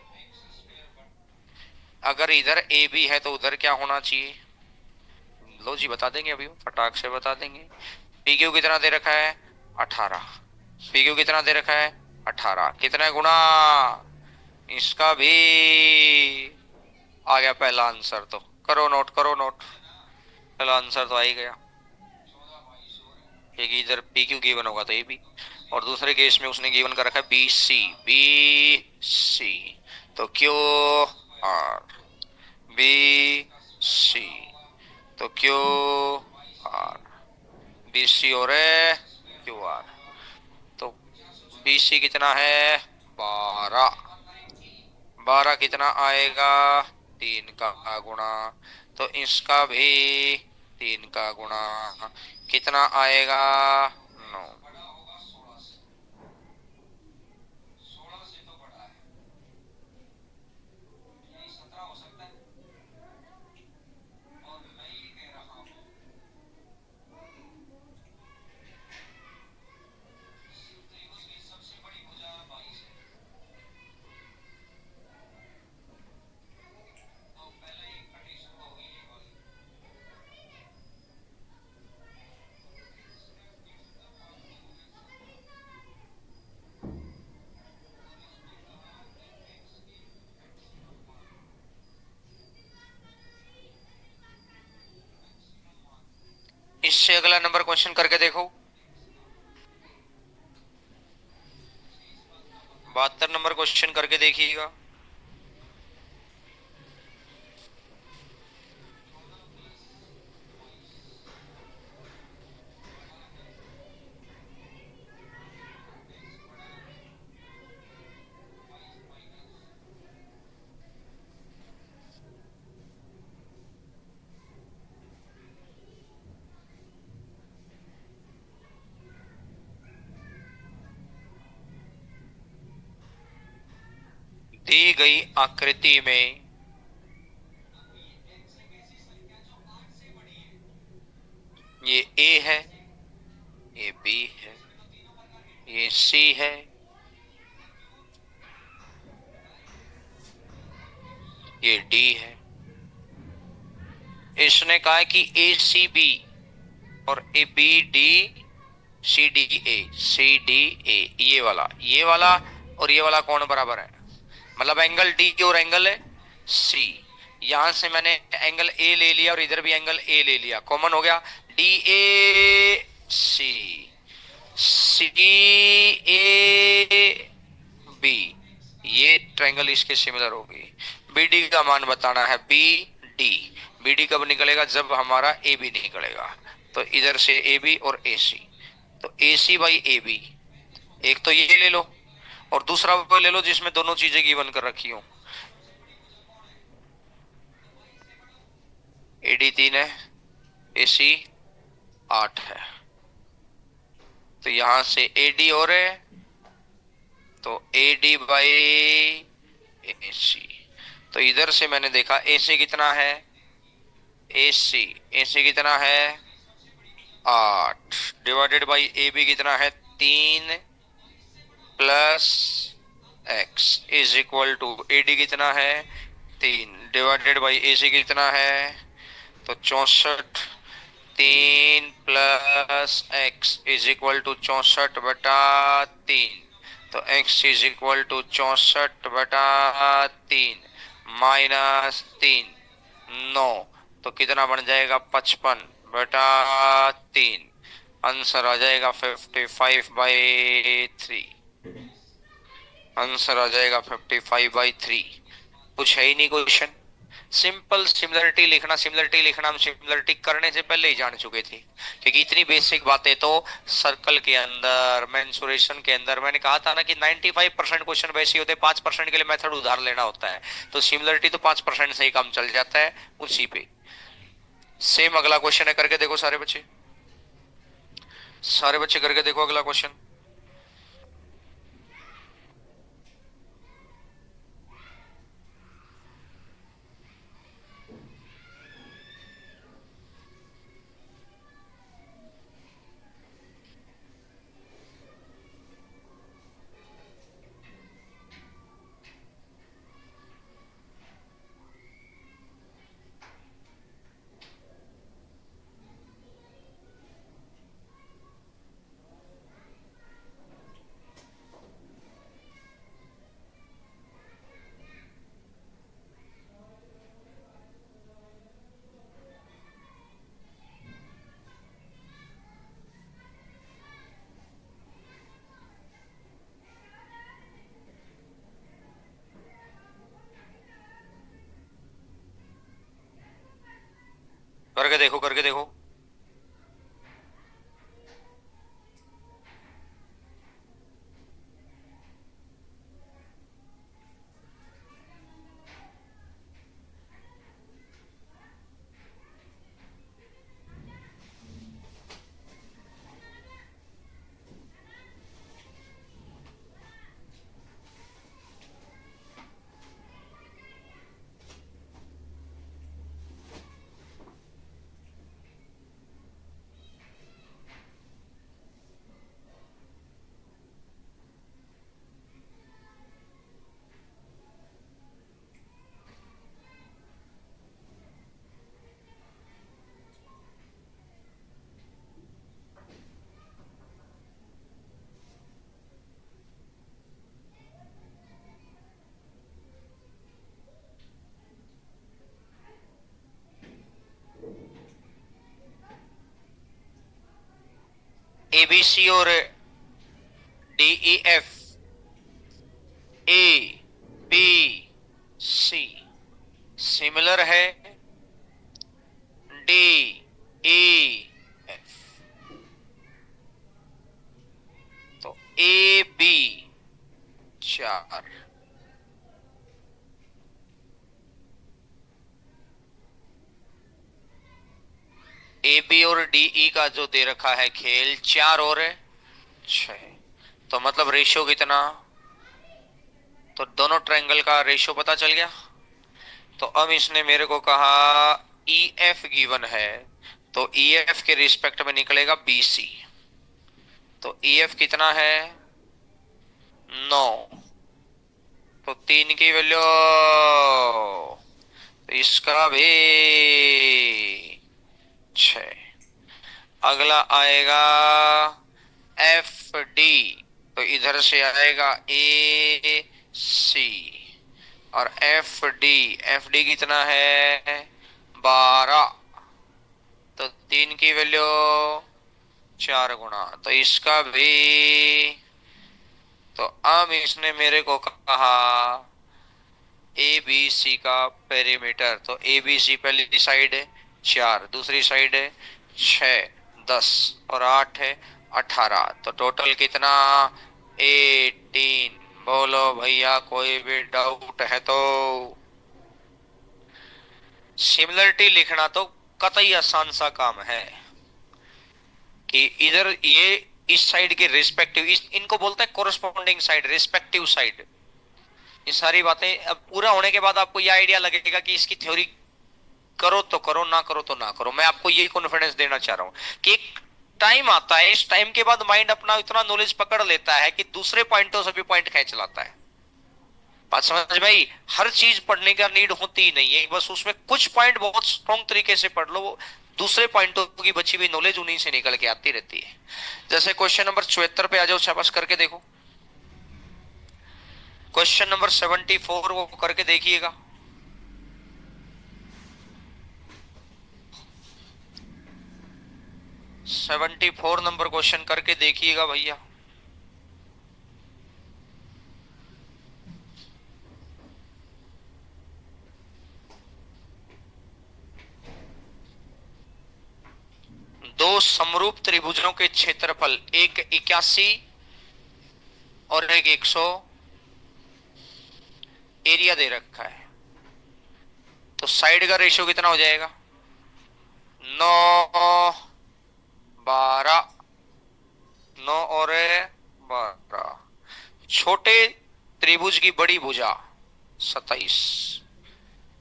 [SPEAKER 1] अगर इधर ए बी है तो उधर क्या होना चाहिए। लो जी बता देंगे, अभी फटाक से बता देंगे। पी क्यू कितना दे रखा है, 18। पी क्यू कितना दे रखा है, 18, कितना गुना, इसका भी आ गया पहला आंसर। तो करो नोट, करो नोट, पहला आंसर तो आ ही गया, क्योंकि इधर पी क्यू गिवन होगा तो ए बी, और दूसरे केस में उसने गिवन कर रखा है बी सी, बी सी, तो क्यू आर, बी सी, तो क्यू आर, बी सी और क्यू आर, तो बी सी कितना है, 12। 12 कितना आएगा, 3 का गुणा, तो इसका भी 3 का गुणा, कितना आएगा, 9। इससे अगला नंबर क्वेश्चन करके देखो। 72 नंबर क्वेश्चन करके देखिएगा। दी गई आकृति में ये ए है, ये बी है, ये सी है, ये डी है। इसने कहा है कि ए सी बी और A B D C D A, C D A, ये वाला और ये वाला कौन बराबर है, मतलब एंगल डी और एंगल सी। यहां से मैंने एंगल ए ले लिया और इधर भी एंगल ए ले लिया, कॉमन हो गया, D A C, C A B, ये ट्रायंगल इसके सिमिलर होगी। बी डी का मान बताना है, बी डी, बी डी कब निकलेगा, जब हमारा ए बी निकलेगा। तो इधर से ए बी और ए सी, तो ए सी बाई ए बी, एक तो ये ले लो और दूसरा वो ले लो जिसमें दोनों चीजें गिवन कर रखी हो। एडी 3 है, एसी 8 है, तो यहां से एडी और है, तो एडी बाई एसी। तो इधर से मैंने देखा एसी कितना है, एसी एसी कितना है 8, डिवाइडेड बाई ए बी कितना है 3 plus X is equal to A D कितना है 3 डिवाइडेड बाई ए सी कितना है, तो 64, 3 plus X is equal to 64/3, तो x इज इक्वल टू 64/3 -3, 9, तो कितना बन जाएगा 55/3, आंसर आ जाएगा 55/3, आंसर आ जाएगा 55/3। कुछ है ही नहीं क्वेश्चन, सिंपल सिमिलरिटी लिखना, सिमिलरिटी लिखना हम सिमिलरिटी करने से पहले ही जान चुके थे, क्योंकि इतनी बेसिक बातें तो सर्कल के अंदर, मेंसुरेशन के अंदर, मैंने कहा था ना कि 95% क्वेश्चन वैसे होते हैं, 5% के लिए मेथड उधार लेना होता है, तो सिमिलरिटी तो 5% से ही काम चल जाता है उसी पे। सेम अगला क्वेश्चन है, करके देखो सारे बच्चे, सारे बच्चे करके देखो अगला क्वेश्चन। करके देखो, करके देखो। एबीसी और DE F, A B C similar है, डी ई एफ, तो ए बी 4, ए बी और डीई का जो दे रखा है खेल 4 और 6, तो मतलब रेशियो कितना, तो दोनों ट्रायंगल का रेशियो पता चल गया। तो अब इसने मेरे को कहा ई एफ गिवन है, तो ई एफ के रिस्पेक्ट में निकलेगा बी सी, तो ई एफ कितना है 9, तो 3 की वैल्यू, तो इसका भी 6। अगला आएगा एफ डी, तो इधर से आएगा ए सी, और एफ डी कितना है 12, तो 3 की वैल्यू 4 गुना, तो इसका भी, तो अब इसने मेरे को कहा ए बी सी का पेरीमीटर, तो ए बी सी पहली साइड है 4, दूसरी साइड है 6, 10 और 8 है 18, तो टोटल कितना 18। बोलो भैया कोई भी डाउट है तो। सिमिलरिटी लिखना तो कतई आसान सा काम है कि इधर ये इस साइड के रिस्पेक्टिव, इनको बोलते हैं कोरस्पॉन्डिंग साइड, रिस्पेक्टिव साइड। ये सारी बातें अब पूरा होने के बाद आपको ये आइडिया लगेगा कि इसकी थ्योरी करो तो करो, ना करो तो ना करो। मैं आपको ये कॉन्फिडेंस देना चाह रहा हूं कि एक टाइम आता है, इस टाइम के बाद माइंड अपना इतना नॉलेज पकड़ लेता है कि दूसरे पॉइंटों से भी पॉइंट खींच लाता है। बात समझ भाई, हर चीज पढ़ने का नीड होती ही नहीं है, बस उसमें कुछ पॉइंट बहुत स्ट्रॉन्ग तरीके से पढ़ लो, वो दूसरे पॉइंटों की बची हुई नॉलेज उन्हीं से निकल के आती रहती है। जैसे क्वेश्चन नंबर 74 पे आ जाओ, शाबाश करके देखो। क्वेश्चन नंबर 74 वो करके देखिएगा। 74 नंबर क्वेश्चन करके देखिएगा भैया। दो समरूप त्रिभुजों के क्षेत्रफल, एक 81 और एक 100, एरिया दे रखा है, तो साइड का रेशियो कितना हो जाएगा 9 12, 9 और 12। छोटे त्रिभुज की बड़ी भुजा 27,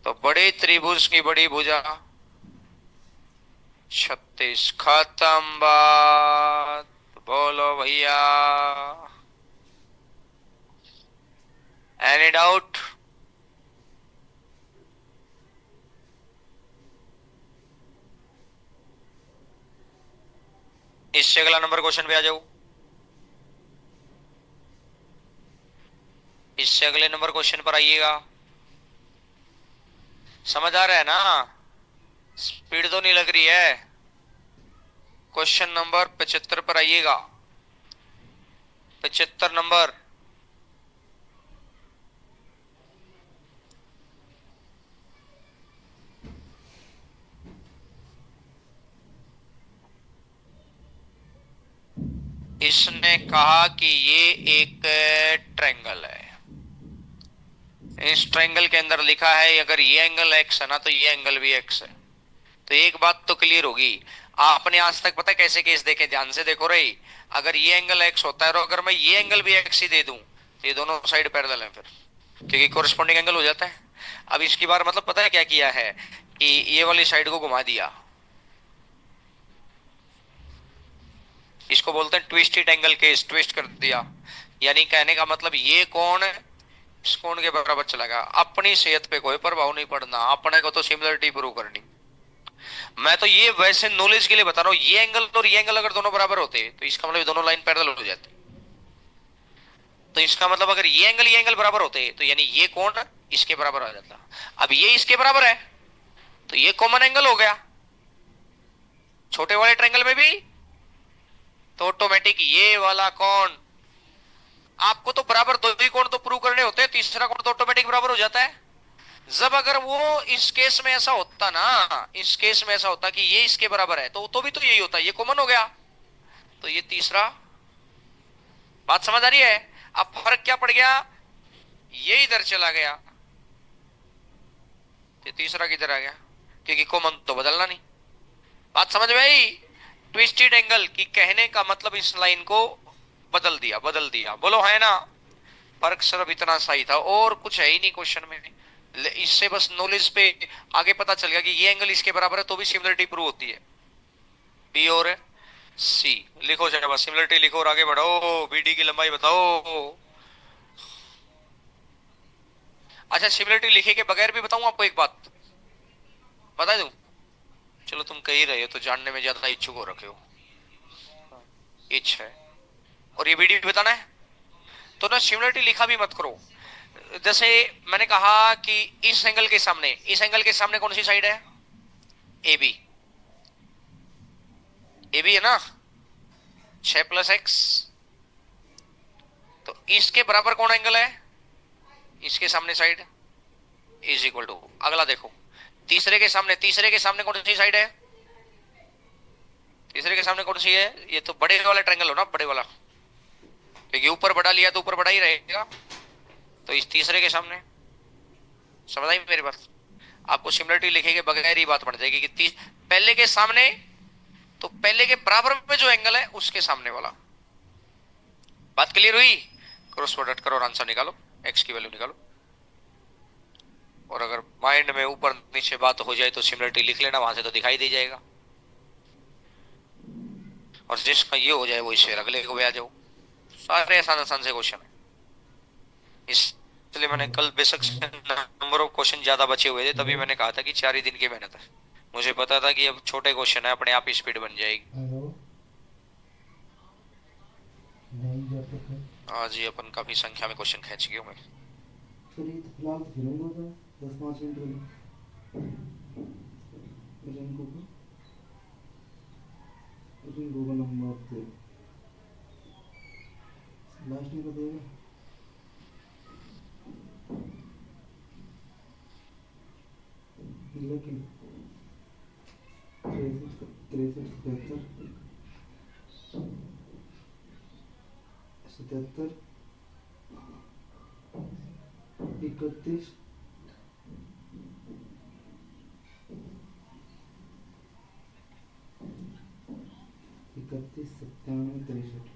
[SPEAKER 1] तो बड़े त्रिभुज की बड़ी भुजा 36। खत्म बात। बोलो भैया, एनी डाउट? इससे अगला नंबर क्वेश्चन पे आ जाओ। इससे अगले नंबर क्वेश्चन पर आइएगा। समझ आ रहा है ना? स्पीड तो नहीं लग रही है? क्वेश्चन नंबर 75 पर आइएगा। 75 नंबर। इसने कहा कि ये एक ट्रायंगल है, इस ट्रायंगल के अंदर लिखा है अगर ये एंगल एक्स है ना तो ये एंगल भी एक्स है। तो एक बात तो क्लियर होगी, आपने आज तक पता है कैसे केस देखे, ध्यान से देखो रही। अगर ये एंगल एक्स होता है और अगर मैं ये एंगल भी एक्स ही दे दूं तो ये दोनों साइड पैरेलल है फिर, क्योंकि कोरिस्पॉन्डिंग एंगल हो जाता है। अब इसकी बार मतलब पता है क्या किया है कि ये वाली साइड को घुमा दिया, इसको बोलते हैं ट्विस्टेड एंगल केस, ट्विस्ट कर दिया। यानी कहने का मतलब ये कोण इस कोण के बराबर चला गया। अपनी सेहत पे कोई प्रभाव नहीं पड़ना, अपने को तो सिमिलरिटी प्रूव करनी। मैं तो ये वैसे नॉलेज के लिए बता रहा हूं, ये एंगल और ये एंगल अगर दोनों बराबर होते तो इसका मतलब दोनों लाइन पैरेलल हो जाती। तो इसका मतलब अगर ये एंगल बराबर होते तो यानी ये कोण इसके बराबर हो जाता। अब ये इसके बराबर है तो ये कॉमन एंगल हो गया छोटे वाले ट्रायंगल में भी, तो ऑटोमेटिक ये वाला कोण, आपको तो बराबर दो ही कोण तो प्रूव करने होते हैं, तीसरा कोण तो ऑटोमेटिक बराबर हो जाता है। जब अगर वो इस केस में ऐसा होता ना, इस केस में ऐसा होता कि ये इसके बराबर है तो भी तो यही होता, ये कॉमन हो गया, तो ये तीसरा। बात समझ आ रही है? अब फर्क क्या पड़ गया, ये इधर चला गया, ये तीसरा किधर आ गया, क्योंकि कॉमन तो बदलना नहीं। बात समझ में आई? ट्विस्टेड एंगल की कहने का मतलब इस लाइन को बदल दिया, बदल दिया। बोलो है ना? फर्क सिर्फ इतना सही था और कुछ है ही नहीं क्वेश्चन में। इससे बस नॉलेज पे आगे पता चल गया कि ये एंगल इसके बराबर है तो भी सिमिलरिटी प्रूव होती है। बी और सी लिखो, जरा बस सिमिलरिटी लिखो और आगे बढ़ो। बीडी की लंबाई बताओ। अच्छा, सिमिलरिटी लिखे के बगैर भी बताऊं आपको एक बात बता दूं? चलो तुम कह ही रहे हो तो जानने में ज्यादा इच्छुक हो रखे हो, इच्छा है। और ये बीडी बताना है, तो ना सिमिलरिटी लिखा भी मत करो। जैसे मैंने कहा कि इस एंगल के सामने कौन सी साइड है? A B. ए बी है ना, 6 + x। तो इसके बराबर कौन एंगल है? इसके सामने साइड इज इक्वल टू, अगला देखो, तीसरे के सामने कौन सी साइड है? तीसरे के सामने कौन सी है? ये तो बड़े वाला ट्रायंगल हो ना, बड़े वाला, क्योंकि ऊपर बड़ा लिया तो ऊपर बड़ा ही रहेगा। तो इस तीसरे के सामने, समझ आई मेरी बात? आपको सिमिलरिटी लिखे के बगैर ही बात बन जाएगी कि पहले के सामने, तो पहले के बराबर में जो एंगल है उसके सामने वाला। बात क्लियर हुई? क्रॉस प्रोडक्ट करो और आंसर निकालो, एक्स की वैल्यू निकालो। और अगर माइंड में ऊपर नीचे बात हो जाए तो सिमिलरिटी लिख लेना, वहां से तो दिखाई दे जाएगा। और जिसका ये हो जाए वो इससे अगले को भी आ जाओ। सारे आसान आसान से क्वेश्चन है, इसलिए मैंने कल बेशक नंबर ऑफ क्वेश्चन ज्यादा बचे हुए थे, तभी मैंने कहा था कि 4 ही दिन की मेहनत है। मुझे पता था कि अब छोटे क्वेश्चन है, अपने आप ही स्पीड बन जाएगी।
[SPEAKER 2] हेलो, नहीं जाते थे।
[SPEAKER 1] आज ही अपन काफी संख्या में क्वेश्चन खींच गए मैं।
[SPEAKER 2] फिर ये तो फिलहाल तो फिरूंगा था 10-5 मिनट में रिंकू का नंबर थे, लास्ट में तो देगा। लेकिन 63, 77, 31, 31, 97, 63।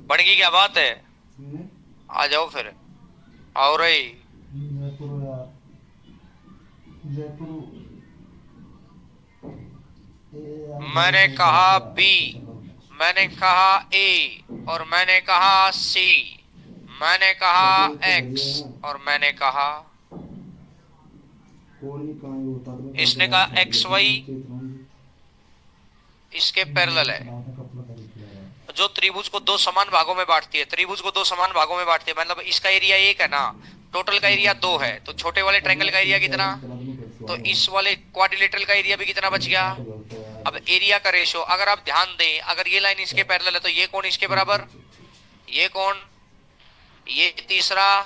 [SPEAKER 1] बन गई क्या बात है?
[SPEAKER 2] सुनने
[SPEAKER 1] आ जाओ फिर, आओ रही।
[SPEAKER 2] जयपुर यार, जयपुर
[SPEAKER 1] मैंने कहा बी, मैंने कहा ए, और मैंने कहा सी, मैंने कहा एक्स, और मैंने कहा, इसने कहा एक्स वाई इसके पैरेलल है। जो त्रिभुज को दो समान भागों में बांटती है, त्रिभुज को दो समान भागों में बांटती है, मतलब इसका एरिया 1 है ना, टोटल का एरिया 2 है, तो छोटे वाले ट्रायंगल का एरिया कितना? तो इस वाले क्वाड्रिलेटरल का एरिया भी कितना बच गया? अब एरिया का रेशो अगर आप ध्यान दें, अगर ये लाइन इसके पैरेलल है तो ये कौन इसके बराबर, ये कौन, ये तीसरा,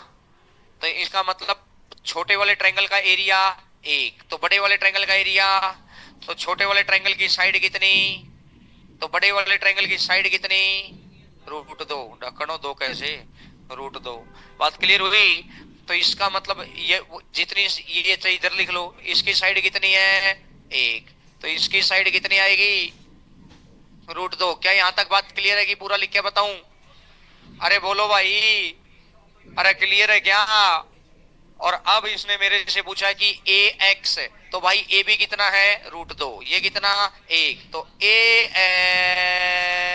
[SPEAKER 1] तो इसका मतलब छोटे वाले ट्रायंगल का एरिया 1, तो बड़े वाले ट्रायंगल का एरिया, तो छोटे वाले ट्रायंगल की साइड कितनी, तो बड़े वाले ट्रायंगल की साइड कितनी, √2। ढक्कनो 2 कैसे, √2। बात क्लियर हुई? तो इसका मतलब ये जितनी, ये तो इधर लिख लो, इसकी साइड कितनी है 1, तो इसकी साइड कितनी आएगी √2। क्या यहां तक बात क्लियर है कि पूरा लिख के बताऊं? अरे बोलो भाई, अरे क्लियर है क्या? और अब इसने मेरे से पूछा कि ए एक्स, तो भाई ए बी कितना है √2, ये कितना 1, तो A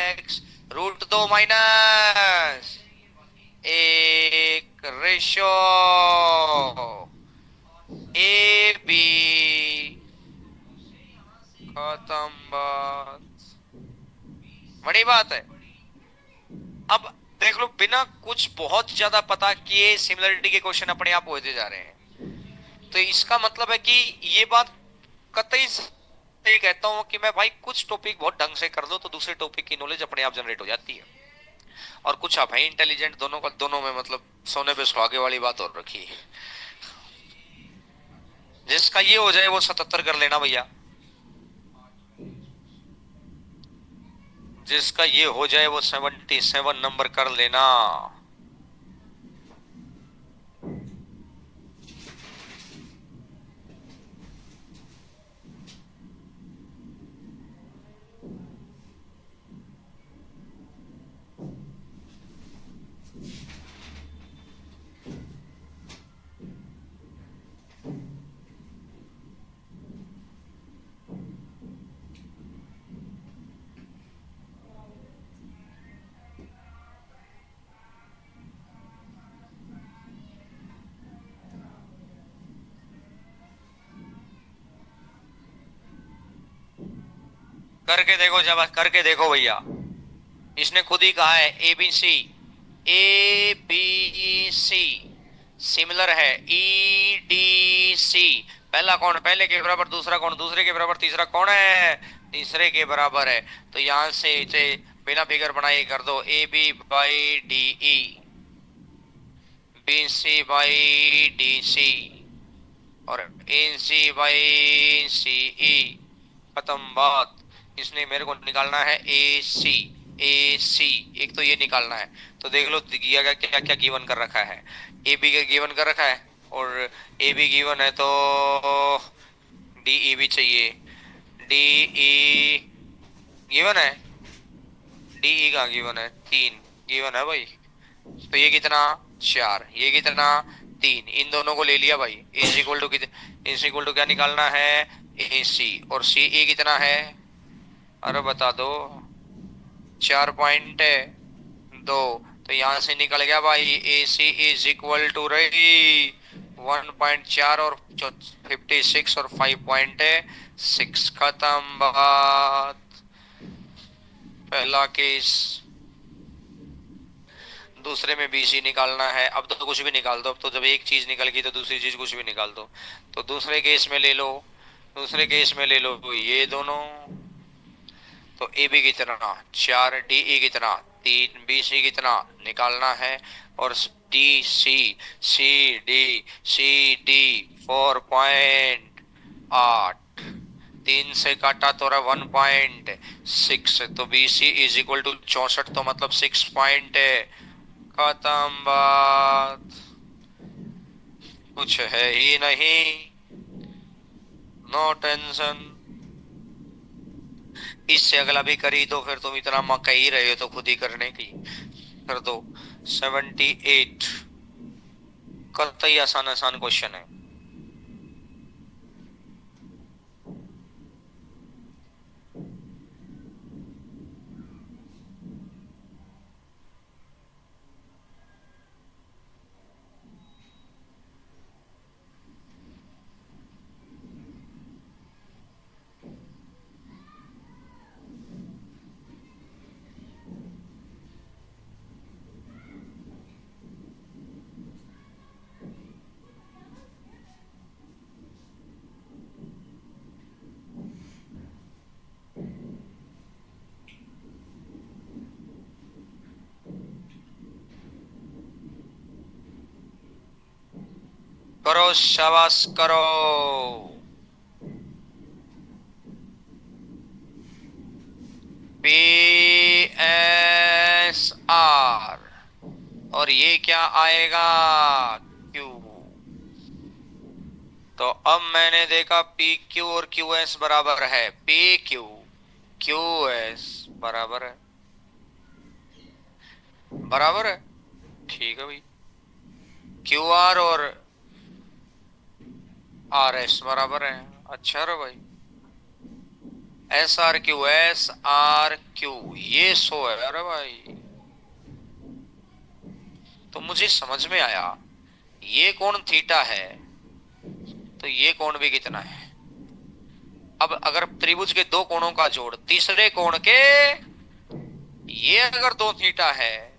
[SPEAKER 1] X √2 minus 1 ratio A B. खत्म बात, बड़ी बात है। अब देख लो, बिना कुछ बहुत ज्यादा पता किए सिमिलरिटी के क्वेश्चन अपने आप होते जा रहे हैं। तो इसका मतलब है कि ये बात कतई सही कहता हूं कि मैं भाई कुछ टॉपिक बहुत ढंग से कर दो तो दूसरे टॉपिक की नॉलेज अपने आप जनरेट हो जाती है। और कुछ आप है इंटेलिजेंट, दोनों का दोनों में मतलब सोने पे सुहागे वाली बात और रखी है। जिसका ये हो जाए वो 77 कर लेना भैया, जिसका ये हो जाए वो 77 नंबर कर लेना। करके देखो, जब करके देखो भैया, इसने खुद ही कहा है ABC, ABC सिमिलर है EDC। पहला कौन पहले के बराबर, दूसरा कौन दूसरे के बराबर, तीसरा कौन है तीसरे के बराबर है। तो यहां से इसे बिना फिगर बनाए कर दो, AB by DE, BC by DC और AC बाई CE। खत्म बात। इसने मेरे को निकालना है AC, AC एक तो ये निकालना है। तो देख लो दिया गया क्या क्या गिवन कर रखा है। AB का गिवन कर रखा है और AB गिवन है, तो DE भी चाहिए। DE गिवन है, DE का गिवन है 3 गिवन है भाई। तो ये कितना 4, ये कितना 3, इन दोनों को ले लिया भाई। Is equal to is equal to क्या निकालना है AC, और CE कितना है, अरे बता दो, 4.2। तो यहां से निकल गया भाई AC इज इक्वल टू रही 1.4 और 56 और 5.6। खत्म बात। पहला केस। दूसरे में BC निकालना है। अब तो कुछ भी निकाल दो, अब तो जब एक चीज निकल गई तो दूसरी चीज कुछ भी निकाल दो। तो दूसरे केस में ले लो, दूसरे केस में ले लो ये दोनों। तो AB कितना 4, DE कितना 3, BC कितना निकालना है, और DC CD 4.8, 3 से काटा तो रहा 1.6। तो BC इज इक्वल टू 64, तो मतलब 6 पॉइंट। खत्म बात, कुछ है ही नहीं, नो टेंशन। इससे अगला भी करी दो, फिर तुम इतना मक्का ही रहे हो तो खुद ही करने की कर दो। 78 कतई आसान आसान क्वेश्चन है। करो शाबाश करो। PSR, और ये क्या आएगा Q। तो अब मैंने देखा PQ और QS बराबर है, PQ QS बराबर है, बराबर है, ठीक है भाई। QR और RS बराबर है, अच्छा रे भाई। SRQ ये 100 है, अरे भाई। तो मुझे समझ में आया ये कोण थीटा है, तो ये कोण भी कितना है। अब अगर त्रिभुज के दो कोणों का जोड़ तीसरे कोण के, ये अगर 2 थीटा है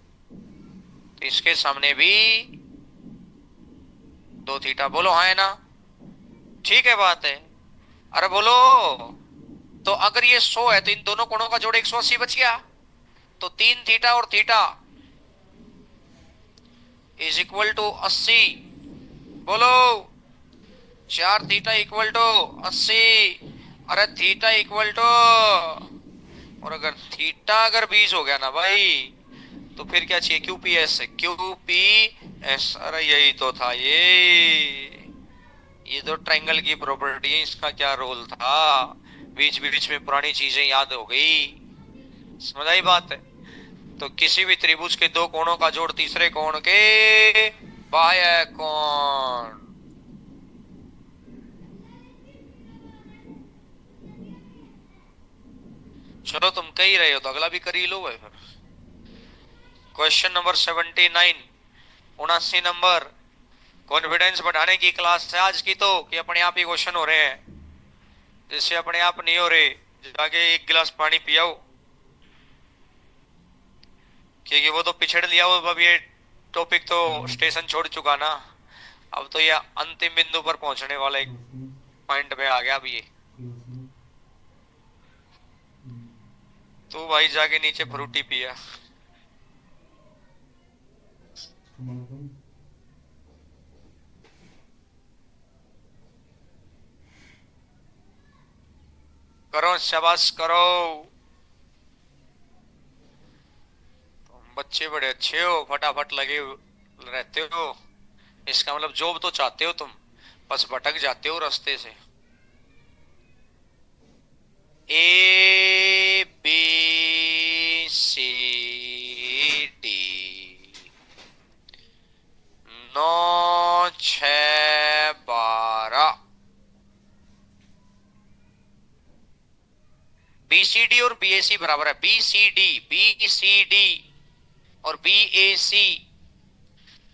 [SPEAKER 1] तो इसके सामने भी 2 थीटा। बोलो हाँ है ना, ठीक है बात है। अरे बोलो, तो अगर ये 100 है तो इन दोनों कोणों का जोड़ 180 बच गया। तो 3 थीटा और थीटा इज इक्वल टू 80। बोलो 4 थीटा इक्वल टू 80। अरे थीटा इक्वल टू, और अगर थीटा अगर 20 हो गया ना भाई, तो फिर क्या चाहिए QPS। अरे यही तो था ये तो ट्रायंगल की प्रॉपर्टी है, इसका क्या रोल था। बीच बीच में पुरानी चीजें याद हो गई, समझ आई बात है। तो किसी भी त्रिभुज के दो कोणों का जोड़ तीसरे कोण के बाह्य कोण। चलो तुम कह ही रहे हो तो अगला भी कर ही लो भाई फिर। Question number 79, 79 number. कॉन्फिडेंस बढ़ाने की क्लास है आज की, तो कि अपने आप ही क्वेश्चन हो रहे हैं, जिससे अपने आप नहीं हो रहे। जाके एक गिलास पानी पियाओ, क्योंकि वो तो पिछड़ लिया वो, अब ये टॉपिक तो स्टेशन छोड़ चुका ना। अब तो ये अंतिम बिंदु पर पहुंचने वाला एक पॉइंट पे आ गया अब ये। तो भाई जाके नीचे फ्रूटी पिया। करो शाबाश करो, तुम बच्चे बड़े अच्छे हो, फटाफट लगे रहते हो। इसका मतलब जॉब तो चाहते हो तुम, बस भटक जाते हो रास्ते से। A B C D, 9 6 12। B C D और बी ए सी बराबर है, बी सी डी और B A C.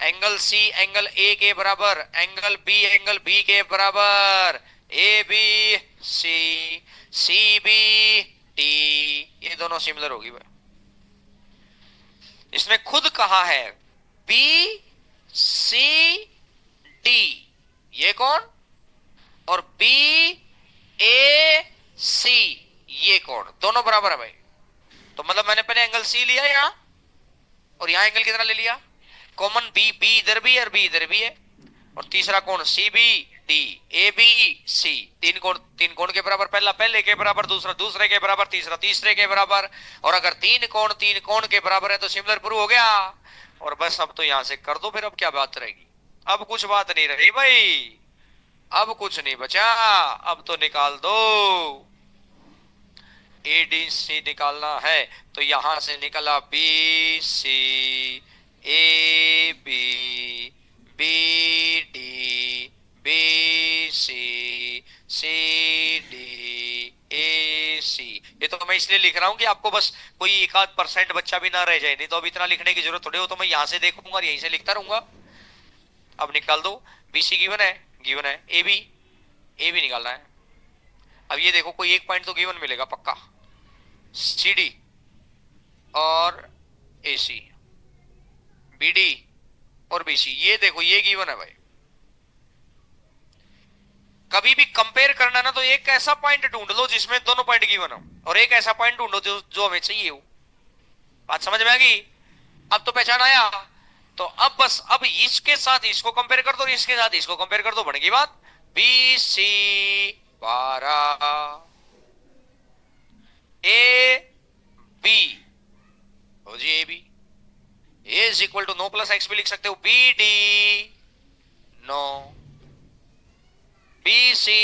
[SPEAKER 1] Angle C angle A के बराबर, एंगल बी के बराबर। A B C, C B D, ये दोनों सिमिलर होगी भाई। इसने खुद कहा है बी सी डी, ये कौन, और बी ए सी, ये कौन, दोनों बराबर है भाई। तो मतलब मैंने पहले एंगल सी लिया यहां, और यहां एंगल कितना ले लिया, कॉमन बी, बी इधर भी है और बी इधर भी है। और तीसरा कोण C B D, A B C, तीन कोण के बराबर, पहला पहले के बराबर, दूसरा दूसरे के बराबर, तीसरा तीसरे के बराबर। और अगर तीन कोण के बराबर है तो सिमिलर प्रूव हो गया। और बस अब तो यहां से कर दो, फिर अब क्या बात रहेगी, अब कुछ बात नहीं रही भाई, अब कुछ नहीं बचा, अब तो निकाल दो। ए डी सी निकालना है, तो यहां से निकला B C, A B, B D, B C, C D, A C. ये तो मैं इसलिए लिख रहा हूं कि आपको बस कोई एक आध परसेंट बच्चा भी ना रह जाए, नहीं तो अब इतना लिखने की जरूरत थोड़ी हो, तो मैं यहां से देखूंगा और यहीं से लिखता रहूंगा। अब निकाल दो, बी सी गिवन है, गिवन है ए बी, ए बी निकालना है। अब ये देखो कोई एक पॉइंट तो गिवन मिलेगा पक्का, सी डी और ए सी, बी डी और बी सी, ये देखो ये गिवन है भाई। कभी भी कंपेयर करना ना, तो एक ऐसा पॉइंट ढूंढ लो जिसमें दोनों पॉइंट गिवन हो, और एक ऐसा पॉइंट ढूंढो जो हमें चाहिए हो। बात समझ में आ गई, अब तो पहचान आया। तो अब बस अब इसके साथ इसको कंपेयर कर दो और इसके साथ इसको कंपेयर कर दो, बनेगी बात। बी सी 12, ए बी, हो जी A B, A is equal to 9 plus X भी लिख सकते हो, B D 9, B C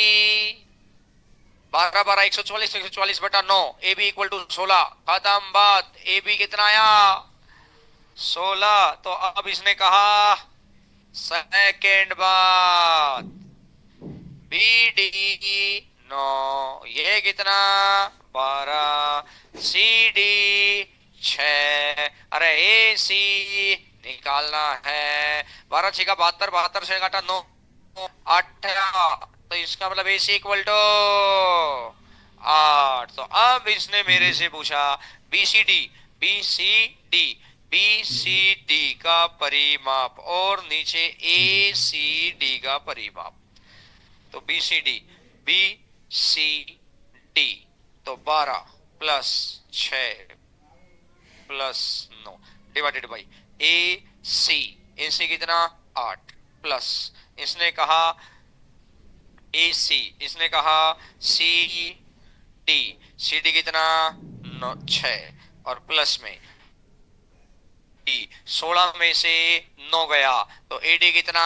[SPEAKER 1] 12 12 144, 144/9, A B equal to 16, खत्म बात। ए बी कितना आया 16। तो अब इसने कहा सेकेंड बात, बी डी 9, ये कितना 12, सी डी 6, अरे ए सी निकालना है, 12 6 का 72, 72 से घटा 9 18, तो इसका मतलब ए सी इक्वल टू 8। तो अब इसने मेरे से पूछा B C D, B C D, B C D का परिमाप और नीचे ए सी डी का परिमाप। तो B C D, B C D, तो 12 plus 6 plus 9 divided by A C, A C कितना 8, प्लस इसने कहा ए सी, इसने कहा सी डी, सी डी कितना 6, और प्लस में डी, 16 में से 9 गया तो ए डी कितना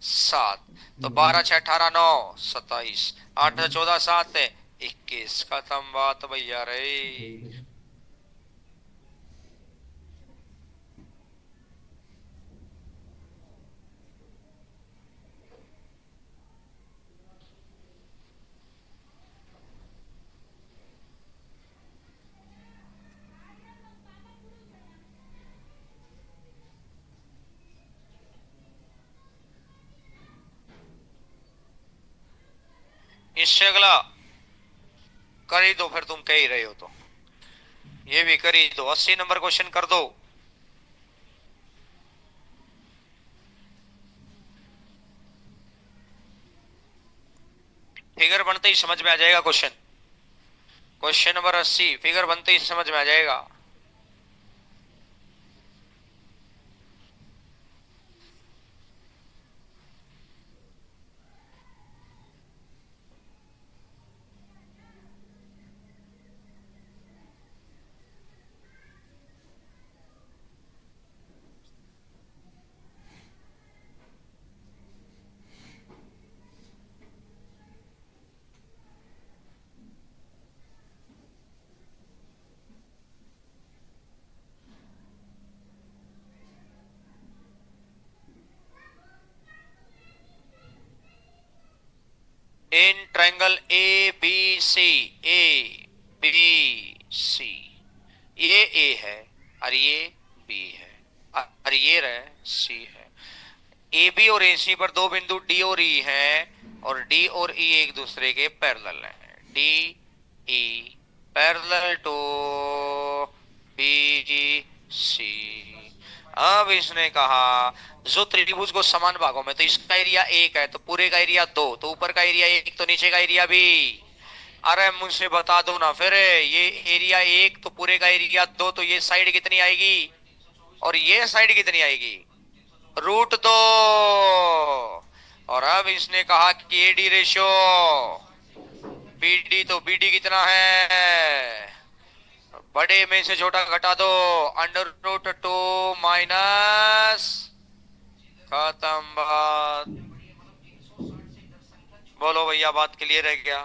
[SPEAKER 1] 7, तो 12 6 18 9 27, 8 14 7 21, खत्म बात भैया रे। इससे अगला कर ही दो, फिर तुम कह ही रहे हो तो ये भी कर ही दो। 80 नंबर क्वेश्चन कर दो। फिगर बनते ही समझ में आ जाएगा क्वेश्चन। क्वेश्चन नंबर 80 फिगर बनते ही समझ में आ जाएगा। In triangle A B C, A B C, ये ए है और ये बी है और ये रहे सी है। ए बी और ए सी पर दो बिंदु डी और ई हैं और डी और ई एक दूसरे के पैरेलल हैं। D E parallel to B C. अब इसने कहा जो त्रिभुज को समान भागों में, तो इसका एरिया एक है तो पूरे का एरिया दो, तो ऊपर का एरिया एक तो नीचे का एरिया भी। अरे मुझसे बता दो ना फिर, ये एरिया एक तो पूरे का एरिया दो, तो ये साइड कितनी आएगी और ये साइड कितनी आएगी? √2। और अब इसने कहा कि एडी रेशियो बीडी, तो बीडी कितना है? बड़े में से छोटा घटा दो, √2 माइनस, खत्म बात। बोलो भैया, बात क्लियर है क्या?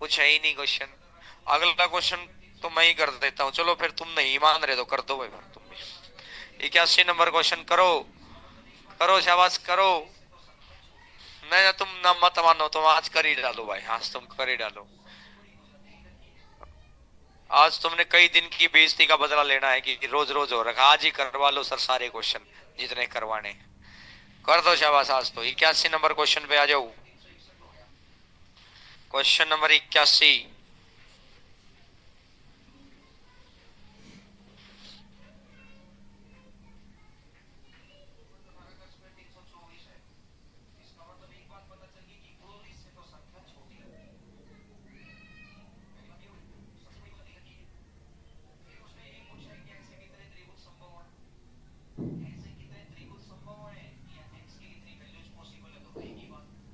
[SPEAKER 1] कुछ है ही नहीं क्वेश्चन। अगला क्वेश्चन तो मैं ही कर देता हूं। चलो फिर, तुम नहीं मान रहे तो कर दो भाई, तुम भी 81 नंबर क्वेश्चन करो। करो, शाबाश करो। नहीं, तुम ना मत मानो, तुम आज कर ही डालो भाई, आज तुम कर ही डालो। आज तुमने कई दिन की बेइज्जती का बदला लेना है कि रोज रोज हो रखा। आज ही करवा लो सर सारे क्वेश्चन जितने करवाने। कर दो शाबाश आज तो। 81 नंबर क्वेश्चन पे आ जाओ। Question number 81।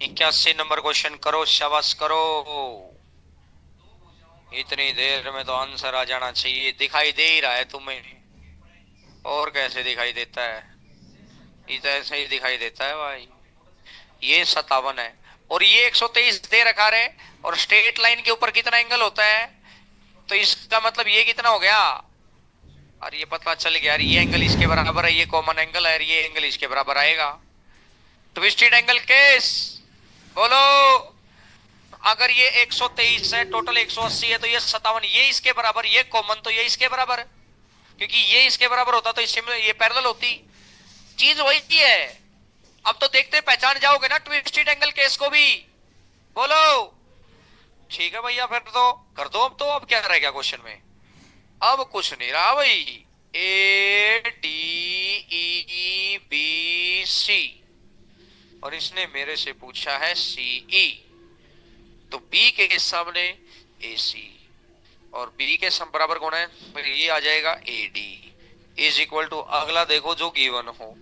[SPEAKER 1] इक्यासी नंबर क्वेश्चन करो, शाबाश करो। इतनी देर में तो आंसर आ जाना चाहिए। दिखाई दे ही रहा है तुम्हें, और कैसे दिखाई देता है? ये तो ऐसे ही दिखाई देता है भाई। ये 57 है और ये 123 दे रखा है, और स्ट्रेट लाइन के ऊपर कितना एंगल होता है? तो इसका मतलब ये कितना हो गया? और ये पता चल गया यार, ये एंगल इसके बराबर है, ये कॉमन एंगल है, ये एंगल इसके बराबर आएगा। ट्विस्टेड एंगल केस, बोलो। अगर ये 123 है, टोटल 180 है, तो ये 57, ये इसके बराबर, ये कॉमन, तो ये इसके बराबर, क्योंकि ये इसके बराबर होता तो इससे ये पैरेलल होती। चीज वही है। अब तो देखते पहचान जाओगे ना ट्विस्टेड एंगल केस को भी। बोलो। ठीक है भैया, फिर तो कर दो। अब तो अब क्या रहेगा क्वेश्चन में? अब कुछ नहीं रहा भाई। A D E B C, और इसने मेरे से पूछा है सी ई, तो बी के सामने ए सी, और बी के सम बराबर कौन है? फिर ये आ जाएगा A D is equal to, अगला देखो जो गिवन हो।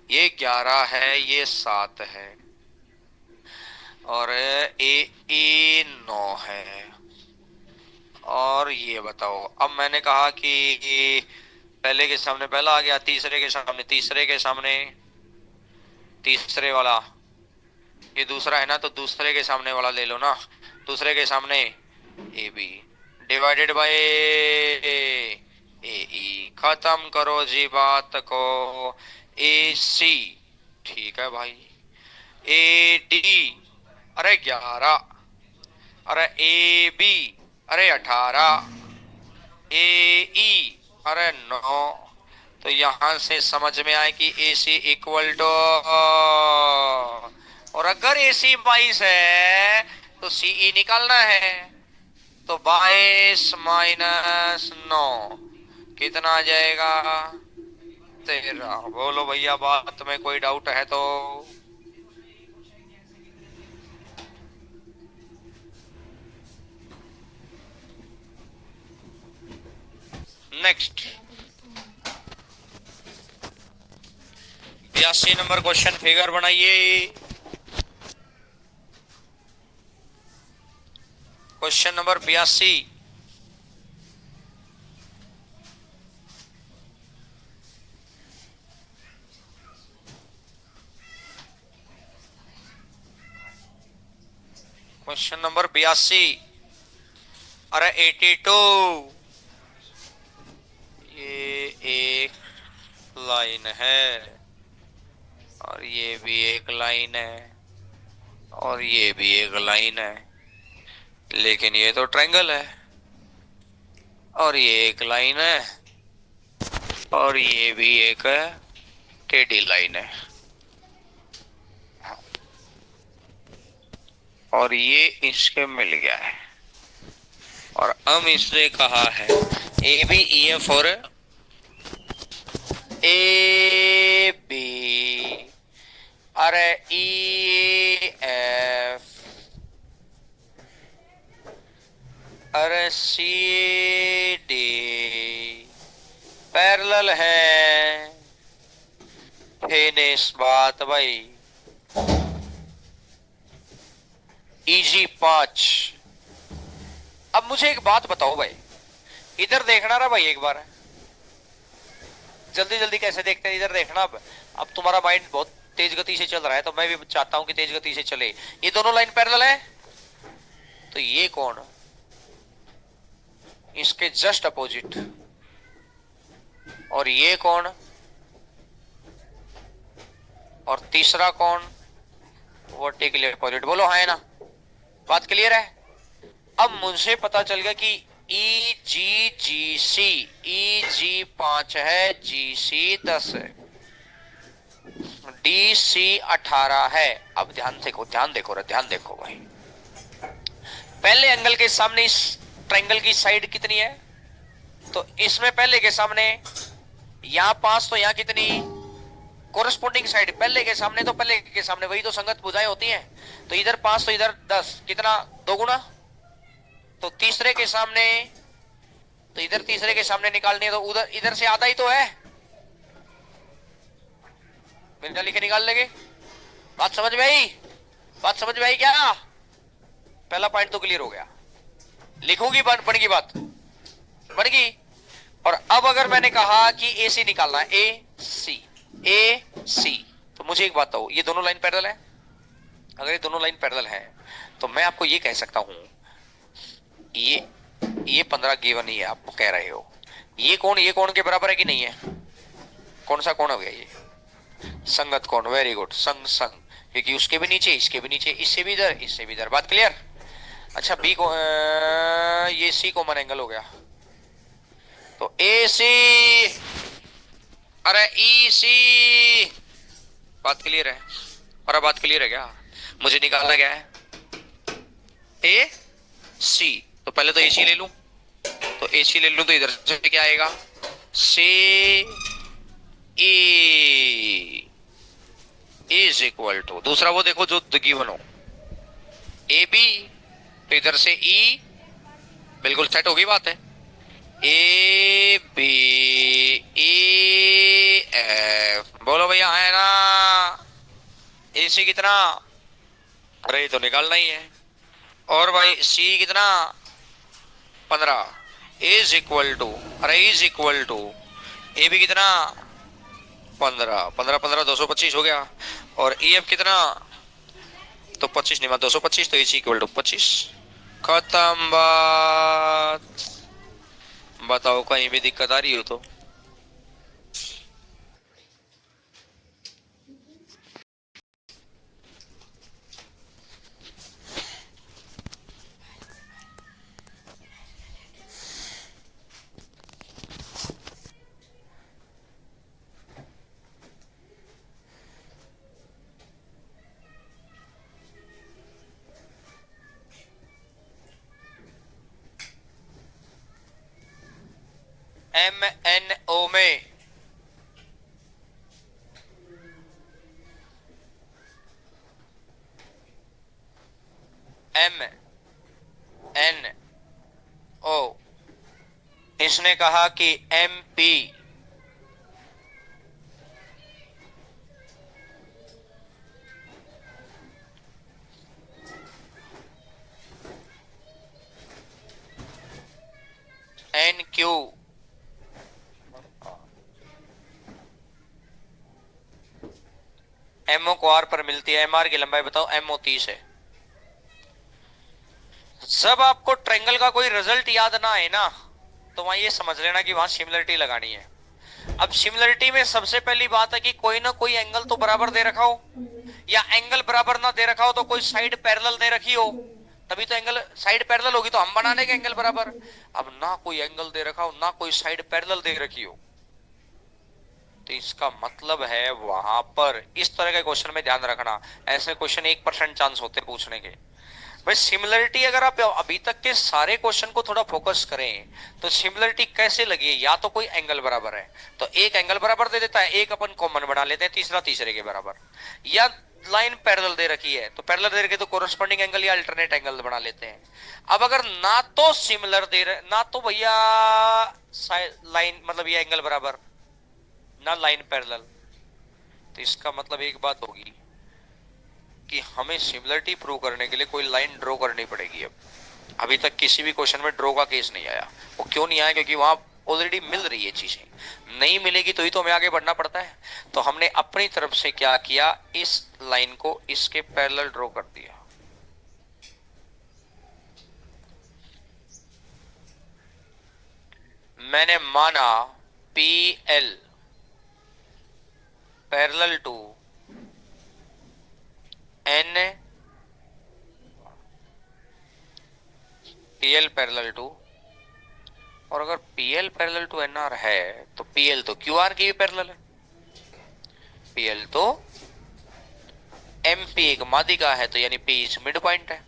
[SPEAKER 1] ये 11 है, ये 7 है, और ए 9 है। और ये बताओ, अब मैंने कहा कि पहले के सामने पहला आ गया, तीसरे के सामने तीसरे के सामने तीसरे वाला, ये दूसरा है ना, तो दूसरे के सामने वाला ले लो ना। दूसरे के सामने ए बी डिवाइडेड बाय ए ई, खत्म करो जी बात को। ए सी, ठीक है भाई। ए डी, अरे 11, अरे ए बी, अरे 18, ए ई, अरे 9। तो यहां से समझ में आए कि ए सी इक्वल टू, और अगर ए सी 22 है तो सी ई निकालना है। तो 22 - 9 कितना आ जाएगा? 13। बोलो भैया, बात में कोई डाउट है तो? नेक्स्ट 82 नंबर क्वेश्चन, फिगर बनाइए। Question number 82। Question number 82। अरे 82। ये एक लाइन है और ये भी एक लाइन है और ये भी एक लाइन है, लेकिन ये तो ट्रायंगल है। और ये एक लाइन है और ये भी एक टेढ़ी लाइन है। और ये इसके मिल गया है। और हम इसने कहा है ए बी ई एफ और ए बी, अरे ई एफ, अरे सी डी पैरेलल है। फिनिश बात भाई। इजी 5। अब मुझे एक बात बताओ भाई, इधर देखना ना भाई एक बार, जल्दी जल्दी कैसे देखते हैं, इधर देखना। अब तुम्हारा माइंड बहुत तेज गति से चल रहा है, तो मैं भी चाहता हूं कि तेज गति से चले। ये दोनों लाइन पैरेलल है, तो ये कौन? इसके जस्ट अपोजिट। और ये कौन? और तीसरा कौन? Vertically opposite. बोलो हाँ है ना? बात क्लियर है? अब मुझे पता चल गया कि ई जी जी सी, ई जी 5 है, जी सी 10 है, डी सी 18 है। अब ध्यान देखो, ध्यान देखो रे, ध्यान देखो भाई। पहले एंगल के सामने इस ट्रायंगल की साइड कितनी है? तो इसमें पहले के सामने यहां 5, तो यहां कितनी? कोरस्पोंडिंग साइड पहले के सामने, तो पहले के सामने वही तो संगत भुजाएं होती हैं। तो इधर 5 तो इधर 10, कितना? 2 गुना। तो तीसरे के सामने, तो इधर तीसरे के सामने निकालनी है, तो उधर इधर से आधा ही तो है, बिना लिखे निकाल लेंगे। बात समझ में आई? बात समझ में आई क्या? पहला पॉइंट तो क्लियर हो गया। लिखूंगी, बन गई बात, बन गई। और अब अगर मैंने कहा कि ए सी निकालना है, ए सी, तो मुझे एक बात बताओ, ये दोनों लाइन पैरेलल है? अगर ये दोनों लाइन पैरेलल है, तो मैं आपको ये कह सकता हूं, ये 15 गिवन ही है, आप कह रहे हो। ये कोण के बराबर है कि नहीं है? कौन सा कोण हो गया ये? संगत कोण। वेरी गुड, संग संग, क्योंकि उसके भी नीचे, इसके भी नीचे, इससे भी इधर, इससे भी इधर। बात क्लियर? अच्छा बी को ये सी कॉमन एंगल हो गया, तो ए सी, अरे ई सी। बात क्लियर है? और अब बात क्लियर है क्या? मुझे निकालना क्या है? ए सी। तो पहले तो ए सी ले लूं, तो ए सी ले लूं, तो इधर से क्या आएगा? सी ए इज इक्वल टू, दूसरा वो देखो जो गिवन हो, ए बी, तो इधर से ई, बिल्कुल सेट होगी बात है। ए बी ई एफ, बोलो भैया है ना? ए सी कितना? अरे ये तो निकालना ही है। और भाई सी कितना? 15 इज इक्वल टू, अरे is equal to A B कितना? 15, 15 15 225 हो गया। और ई एफ कितना? तो 25 नहीं, 225, तो इज इक्वल टू 25। खत्म बात। बताओ कहीं भी दिक्कत आ रही हो तो? MNO में MNO, इसने कहा कि MP NQ MO को R पर मिलती है। MR की लंबाई बताओ। MO 30 है। जब आपको ट्रायंगल का कोई रिजल्ट याद ना आए ना, तो वहां ये समझ लेना कि वहां सिमिलरिटी लगानी है। अब सिमिलरिटी में सबसे पहली बात है कि कोई ना कोई एंगल तो बराबर दे रखा हो, या एंगल बराबर ना दे रखा हो तो कोई साइड पैरेलल दे रखी हो, तभी तो एंगल साइड पैरेलल होगी तो हम बना देंगे एंगल बराबर। अब ना कोई एंगल दे रखा हो, ना कोई साइड पैरेलल दे रखी हो, तो इसका मतलब है वहां पर इस तरह के क्वेश्चन में ध्यान रखना, ऐसे क्वेश्चन 1% चांस होते हैं पूछने के। भाई सिमिलरिटी अगर आप अभी तक के सारे क्वेश्चन को थोड़ा फोकस करें तो सिमिलरिटी कैसे लगी है, या तो कोई एंगल बराबर है तो एक एंगल बराबर दे देता है, एक अपन कॉमन बना लेते हैं, तीसरा तीसरे के बराबर, या लाइन पैरेलल दे रखी है तो पैरेलल दे रखी तो कोरस्पॉन्डिंग एंगल या अल्टरनेट एंगल बना लेते हैं। अब अगर ना तो सिमिलर दे रहे, ना तो भैया लाइन मतलब ये एंगल बराबर, ना लाइन पैरेलल, तो इसका मतलब एक बात होगी कि हमें सिमिलरिटी प्रूव करने के लिए कोई लाइन ड्रॉ करनी पड़ेगी। अब अभी तक किसी भी क्वेश्चन में ड्रॉ का केस नहीं आया। वो क्यों नहीं आया? क्योंकि वहां ऑलरेडी मिल रही है चीजें, नहीं मिलेगी तो ही तो हमें आगे बढ़ना पड़ता है। तो हमने अपनी तरफ से क्या किया, इस लाइन को इसके पैरेलल ड्रॉ कर दिया। मैंने माना PL parallel to N, PL parallel to, और अगर PL पैरेलल टू NR है तो PL तो QR की भी पैरेलल है, PL तो MP एक माध्यिका है तो यानी P इज मिड पॉइंट है,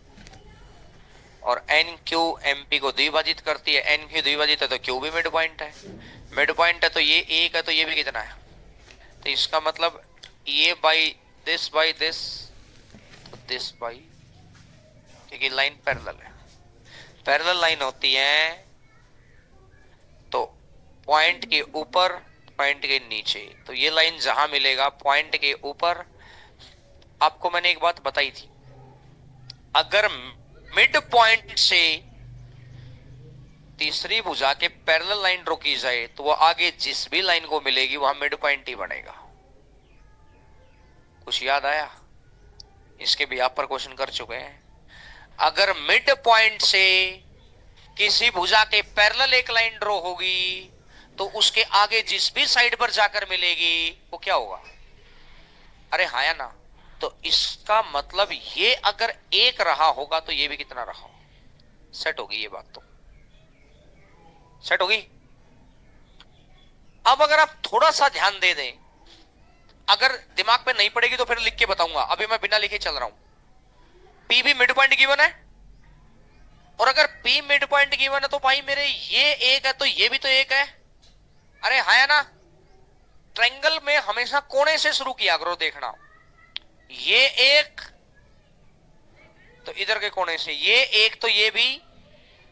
[SPEAKER 1] और NQ MP को द्विभाजित करती है, NQ द्विभाजित है तो Q भी मिड पॉइंट है, मिड पॉइंट है तो ये एक है तो ये भी कितना है, तो इसका मतलब ये बाई दिस तो दिस बाई, क्योंकि लाइन पैरेलल है। पैरेलल लाइन होती है तो पॉइंट के ऊपर पॉइंट के नीचे, तो ये लाइन जहां मिलेगा पॉइंट के ऊपर, आपको मैंने एक बात बताई थी, अगर मिड पॉइंट से तीसरी भुजा के पैरेलल लाइन ड्रॉ की जाए तो वो आगे जिस भी लाइन को मिलेगी वहां मिड पॉइंट ही बनेगा। कुछ याद आया? इसके भी आप पर क्वेश्चन कर चुके हैं। अगर मिड पॉइंट से किसी भुजा के पैरेलल एक लाइन ड्रॉ होगी तो उसके आगे जिस भी साइड पर जाकर मिलेगी वो क्या होगा? अरे हाँ या ना? तो इसका मतलब ये अगर एक रहा होगा तो ये भी कितना रहा होगा? सेट होगी ये बात, तो सेट होगी। अब अगर आप थोड़ा सा ध्यान दे दें, अगर दिमाग पे नहीं पड़ेगी तो फिर लिख के बताऊंगा, अभी मैं बिना लिखे चल रहा हूं। P भी मिड पॉइंट गिवन है, और अगर P मिड पॉइंट गिवन है तो भाई मेरे ये एक है तो ये भी तो एक है। अरे हाँ या ना? ट्रायंगल में हमेशा कोने से शुरू किया करो, देखना ये एक तो इधर के कोने से ये एक तो ये भी।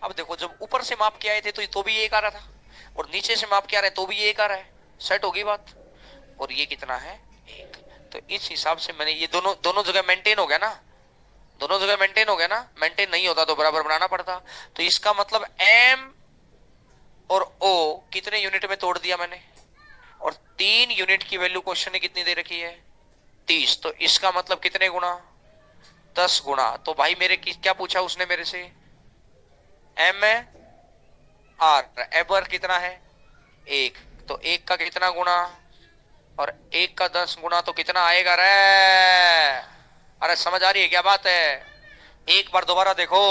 [SPEAKER 1] अब देखो जब ऊपर से माप के आए थे तो भी एक आ रहा था, और नीचे से माप के आ रहे तो भी एक आ रहा है, सेट होगी बात। और ये कितना है? एक। तो इस हिसाब से मैंने ये दोनों जगह मेंटेन हो गया ना, दोनों जगह मेंटेन हो गया ना। मेंटेन नहीं होता तो बराबर बनाना पड़ता। तो इसका मतलब M और O कितने यूनिट में तोड़ दिया मैंने, और 3 यूनिट की वैल्यू क्वेश्चन ने कितनी दे रखी है? 30। तो इसका मतलब कितने गुना? 10 गुना। तो भाई मेरे क्या पूछा उसने मेरे से? MR, एबर कितना है? 1। तो 1 का कितना गुना, और 1 का 10 गुना तो कितना आएगा रे? अरे समझ आ रही है क्या बात है? एक बार दोबारा देखो,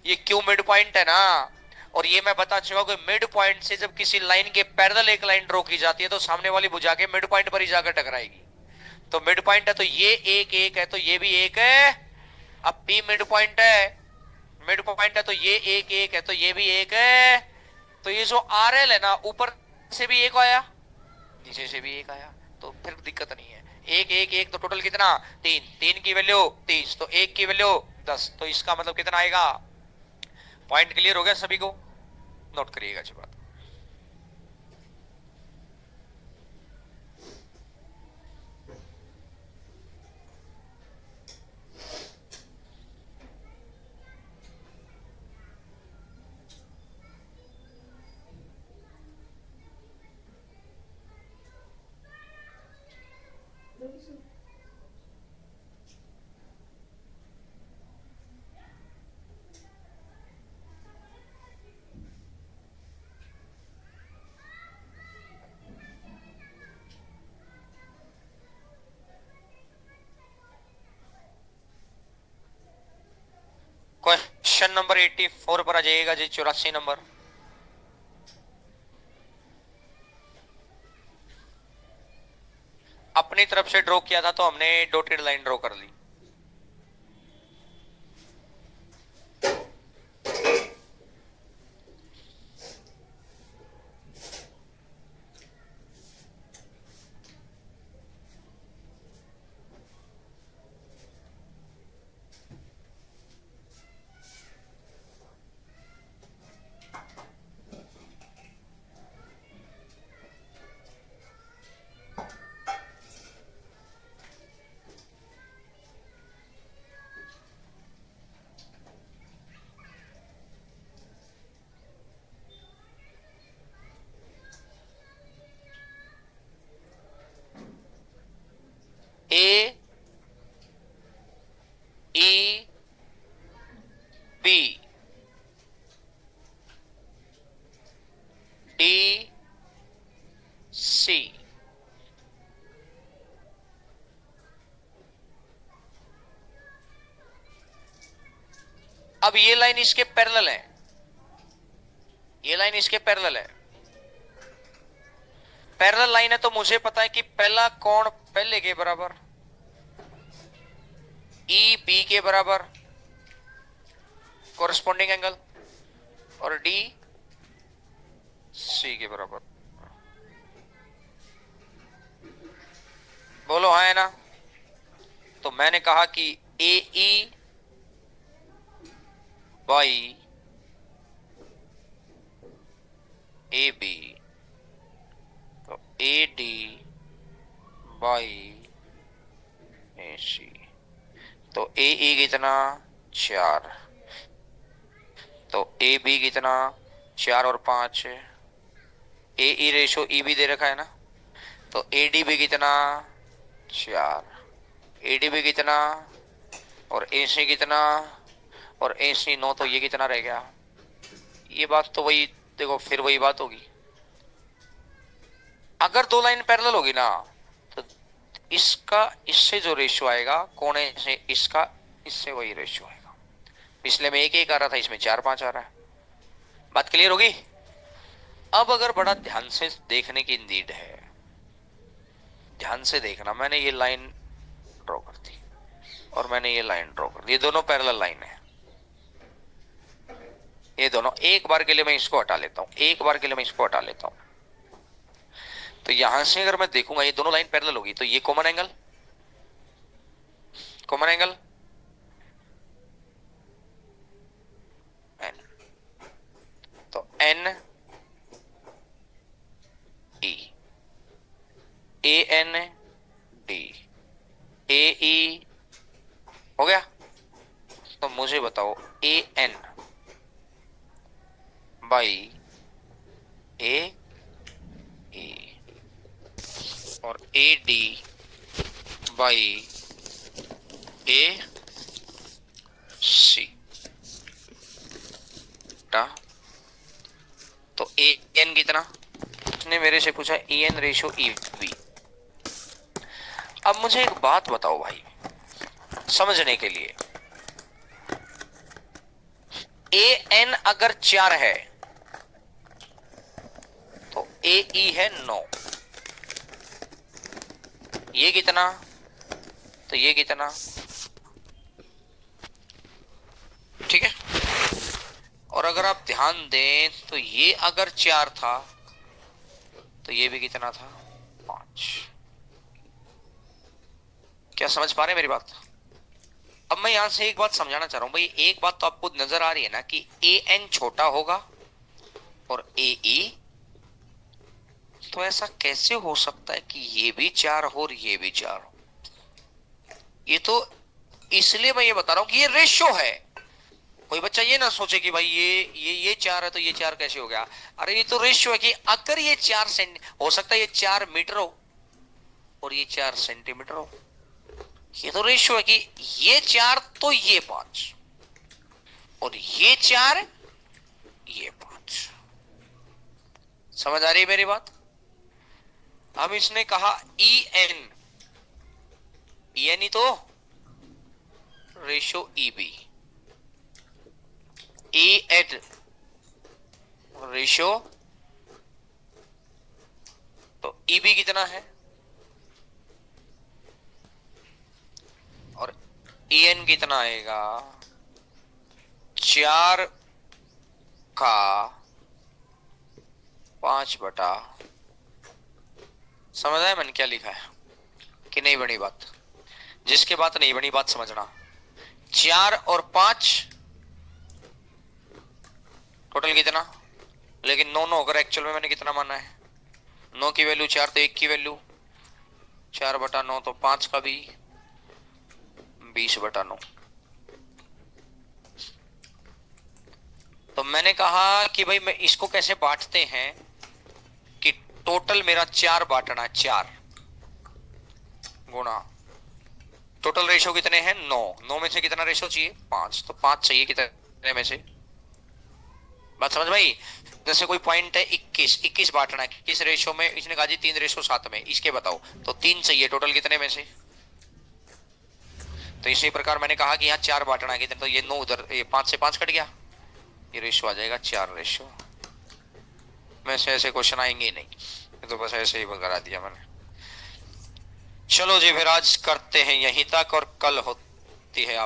[SPEAKER 1] ये क्यू मिड पॉइंट है ना, और ये मैं बता चुका कि मिड पॉइंट से जब किसी लाइन के पैरेलल एक लाइन ड्रॉ की जाती है तो सामने वाली भुजा के मिड पॉइंट पर ही जाकर टकराएगी। तो मिड पॉइंट है तो ये एक है तो ये भी एक है। अब P मिड पॉइंट है, मिड पॉइंट है तो ये एक है तो ये भी एक है। तो ये जो RL है ना, ऊपर से भी एक आया, नीचे से भी एक आया, तो फिर दिक्कत नहीं है। एक एक एक तो टोटल कितना, 3, 3 की वैल्यू 30, तो एक की वैल्यू 10, तो इसका मतलब कितना आएगा। पॉइंट क्लियर हो गया सभी को, नोट करिएगा जी बात। क्वेश्चन नंबर 84 पर आ जाइएगा जी, 84 नंबर। अपनी तरफ से ड्रॉ किया था तो हमने डॉटेड लाइन ड्रॉ कर ली। A E B D C, अब ये लाइन इसके पैरेलल है, ये लाइन इसके पैरेलल है। पैरेलल लाइन है तो मुझे पता है कि पहला कोण पहले के बराबर, ई बी के बराबर कोरस्पॉन्डिंग एंगल, और डी सी के बराबर। बोलो हाँ है ना। तो मैंने कहा कि ए ई बाई ए बी, तो ए डी बाई ए सी, तो ए ई कितना 4, तो ए बी कितना 4 और 5, ए ई रेशो ई भी दे रखा है ना, तो ए डी भी कितना 4, ए डी भी कितना, और ए सी कितना, और ए सी 9, तो ये कितना रह गया। ये बात तो वही देखो, फिर वही बात होगी, अगर दो लाइन पैरेलल होगी ना तो इसका इससे जो रेशियो आएगा कोने से, इसका इससे वही रेशियो आएगा। पिछले में 1 1 आ रहा था, इसमें 4 5 आ रहा है। बात क्लियर होगी। अब अगर बड़ा ध्यान से देखने की नीड है, ध्यान से देखना, मैंने ये लाइन ड्रॉ कर दी और मैंने ये लाइन ड्रॉ कर दी, ये दोनों पैरेलल लाइन है, ये दोनों। एक बार के लिए मैं इसको हटा लेता हूं, एक बार के लिए मैं इसको हटा लेता हूं। तो यहां से अगर मैं देखूंगा ये दोनों लाइन पैरेलल होगी, तो ये common angle, common angle N, तो N E, A N D, A E हो गया। तो मुझे बताओ ए एन बाई ए ई और ए डी बाई ए सी, तो ए एन कितना, उसने मेरे से पूछा A N ratio E B. अब मुझे एक बात बताओ भाई समझने के लिए, ए एन अगर 4 है तो ए ई है 9, ये कितना, तो ये कितना, ठीक है। और अगर आप ध्यान दें तो ये अगर 4 था तो ये भी कितना था, 5। क्या समझ पा रहे हैं मेरी बात? अब मैं यहां से एक बात समझाना चाह रहा हूं भाई, एक बात तो आपको नजर आ रही है ना कि ए एन छोटा होगा और ए ई, तो ऐसा कैसे हो सकता है कि ये भी 4 हो और ये भी 4 हो? ये तो इसलिए मैं ये बता रहा हूं कि ये रेशियो है। कोई बच्चा ये ना सोचे कि भाई ये 4 है तो ये 4 कैसे हो गया। अरे ये तो रेशियो है कि अगर ये 4 सेंट हो सकता है, ये 4 मीटर हो और ये 4 सेंटीमीटर हो। ये तो रेशियो है कि ये 4 तो ये 5 और ये 4 ये 5। समझ आ रही है मेरी बात? अब इसने कहा ई एन, ई एन ही तो रेशियो ई बी, ई एड रेशियो, तो ई बी कितना है और ई एन कितना आएगा, 4 का 5/। समझ आया मैंने क्या लिखा है कि नहीं बनी बात? जिसके बात नहीं बनी बात समझना। 4 और 5 टोटल कितना, लेकिन 9 9 अगर एक्चुअल में मैंने कितना माना है, 9 की वैल्यू 4 तो 1 की वैल्यू 4/9, तो 5 का भी 20/9। तो मैंने कहा कि भाई मैं इसको कैसे बांटते हैं कि टोटल मेरा 4 बांटना है, 4 गुणा टोटल रेशो कितने हैं 9, 9 में से कितना रेशो चाहिए 5, तो 5 चाहिए कितने में से। बात समझ भाई? जैसे कोई पॉइंट है 21, 21 बांटना है किस रेशो में, इसने कहा जी 3:7 में, इसके बताओ तो 3 चाहिए टोटल कितने में से। तो इसी प्रकार मैंने कहा कि यहाँ 4 बांटना है कितने, तो ये 9 उधर, ये 5 से 5 कट गया, ये रेशो आ जाएगा 4 रेशो। वैसे ऐसे क्वेश्चन आएंगे नहीं, तो बस ऐसे ही करा दिया मैंने। चलो जी फिर आज करते हैं यहीं तक और कल होती है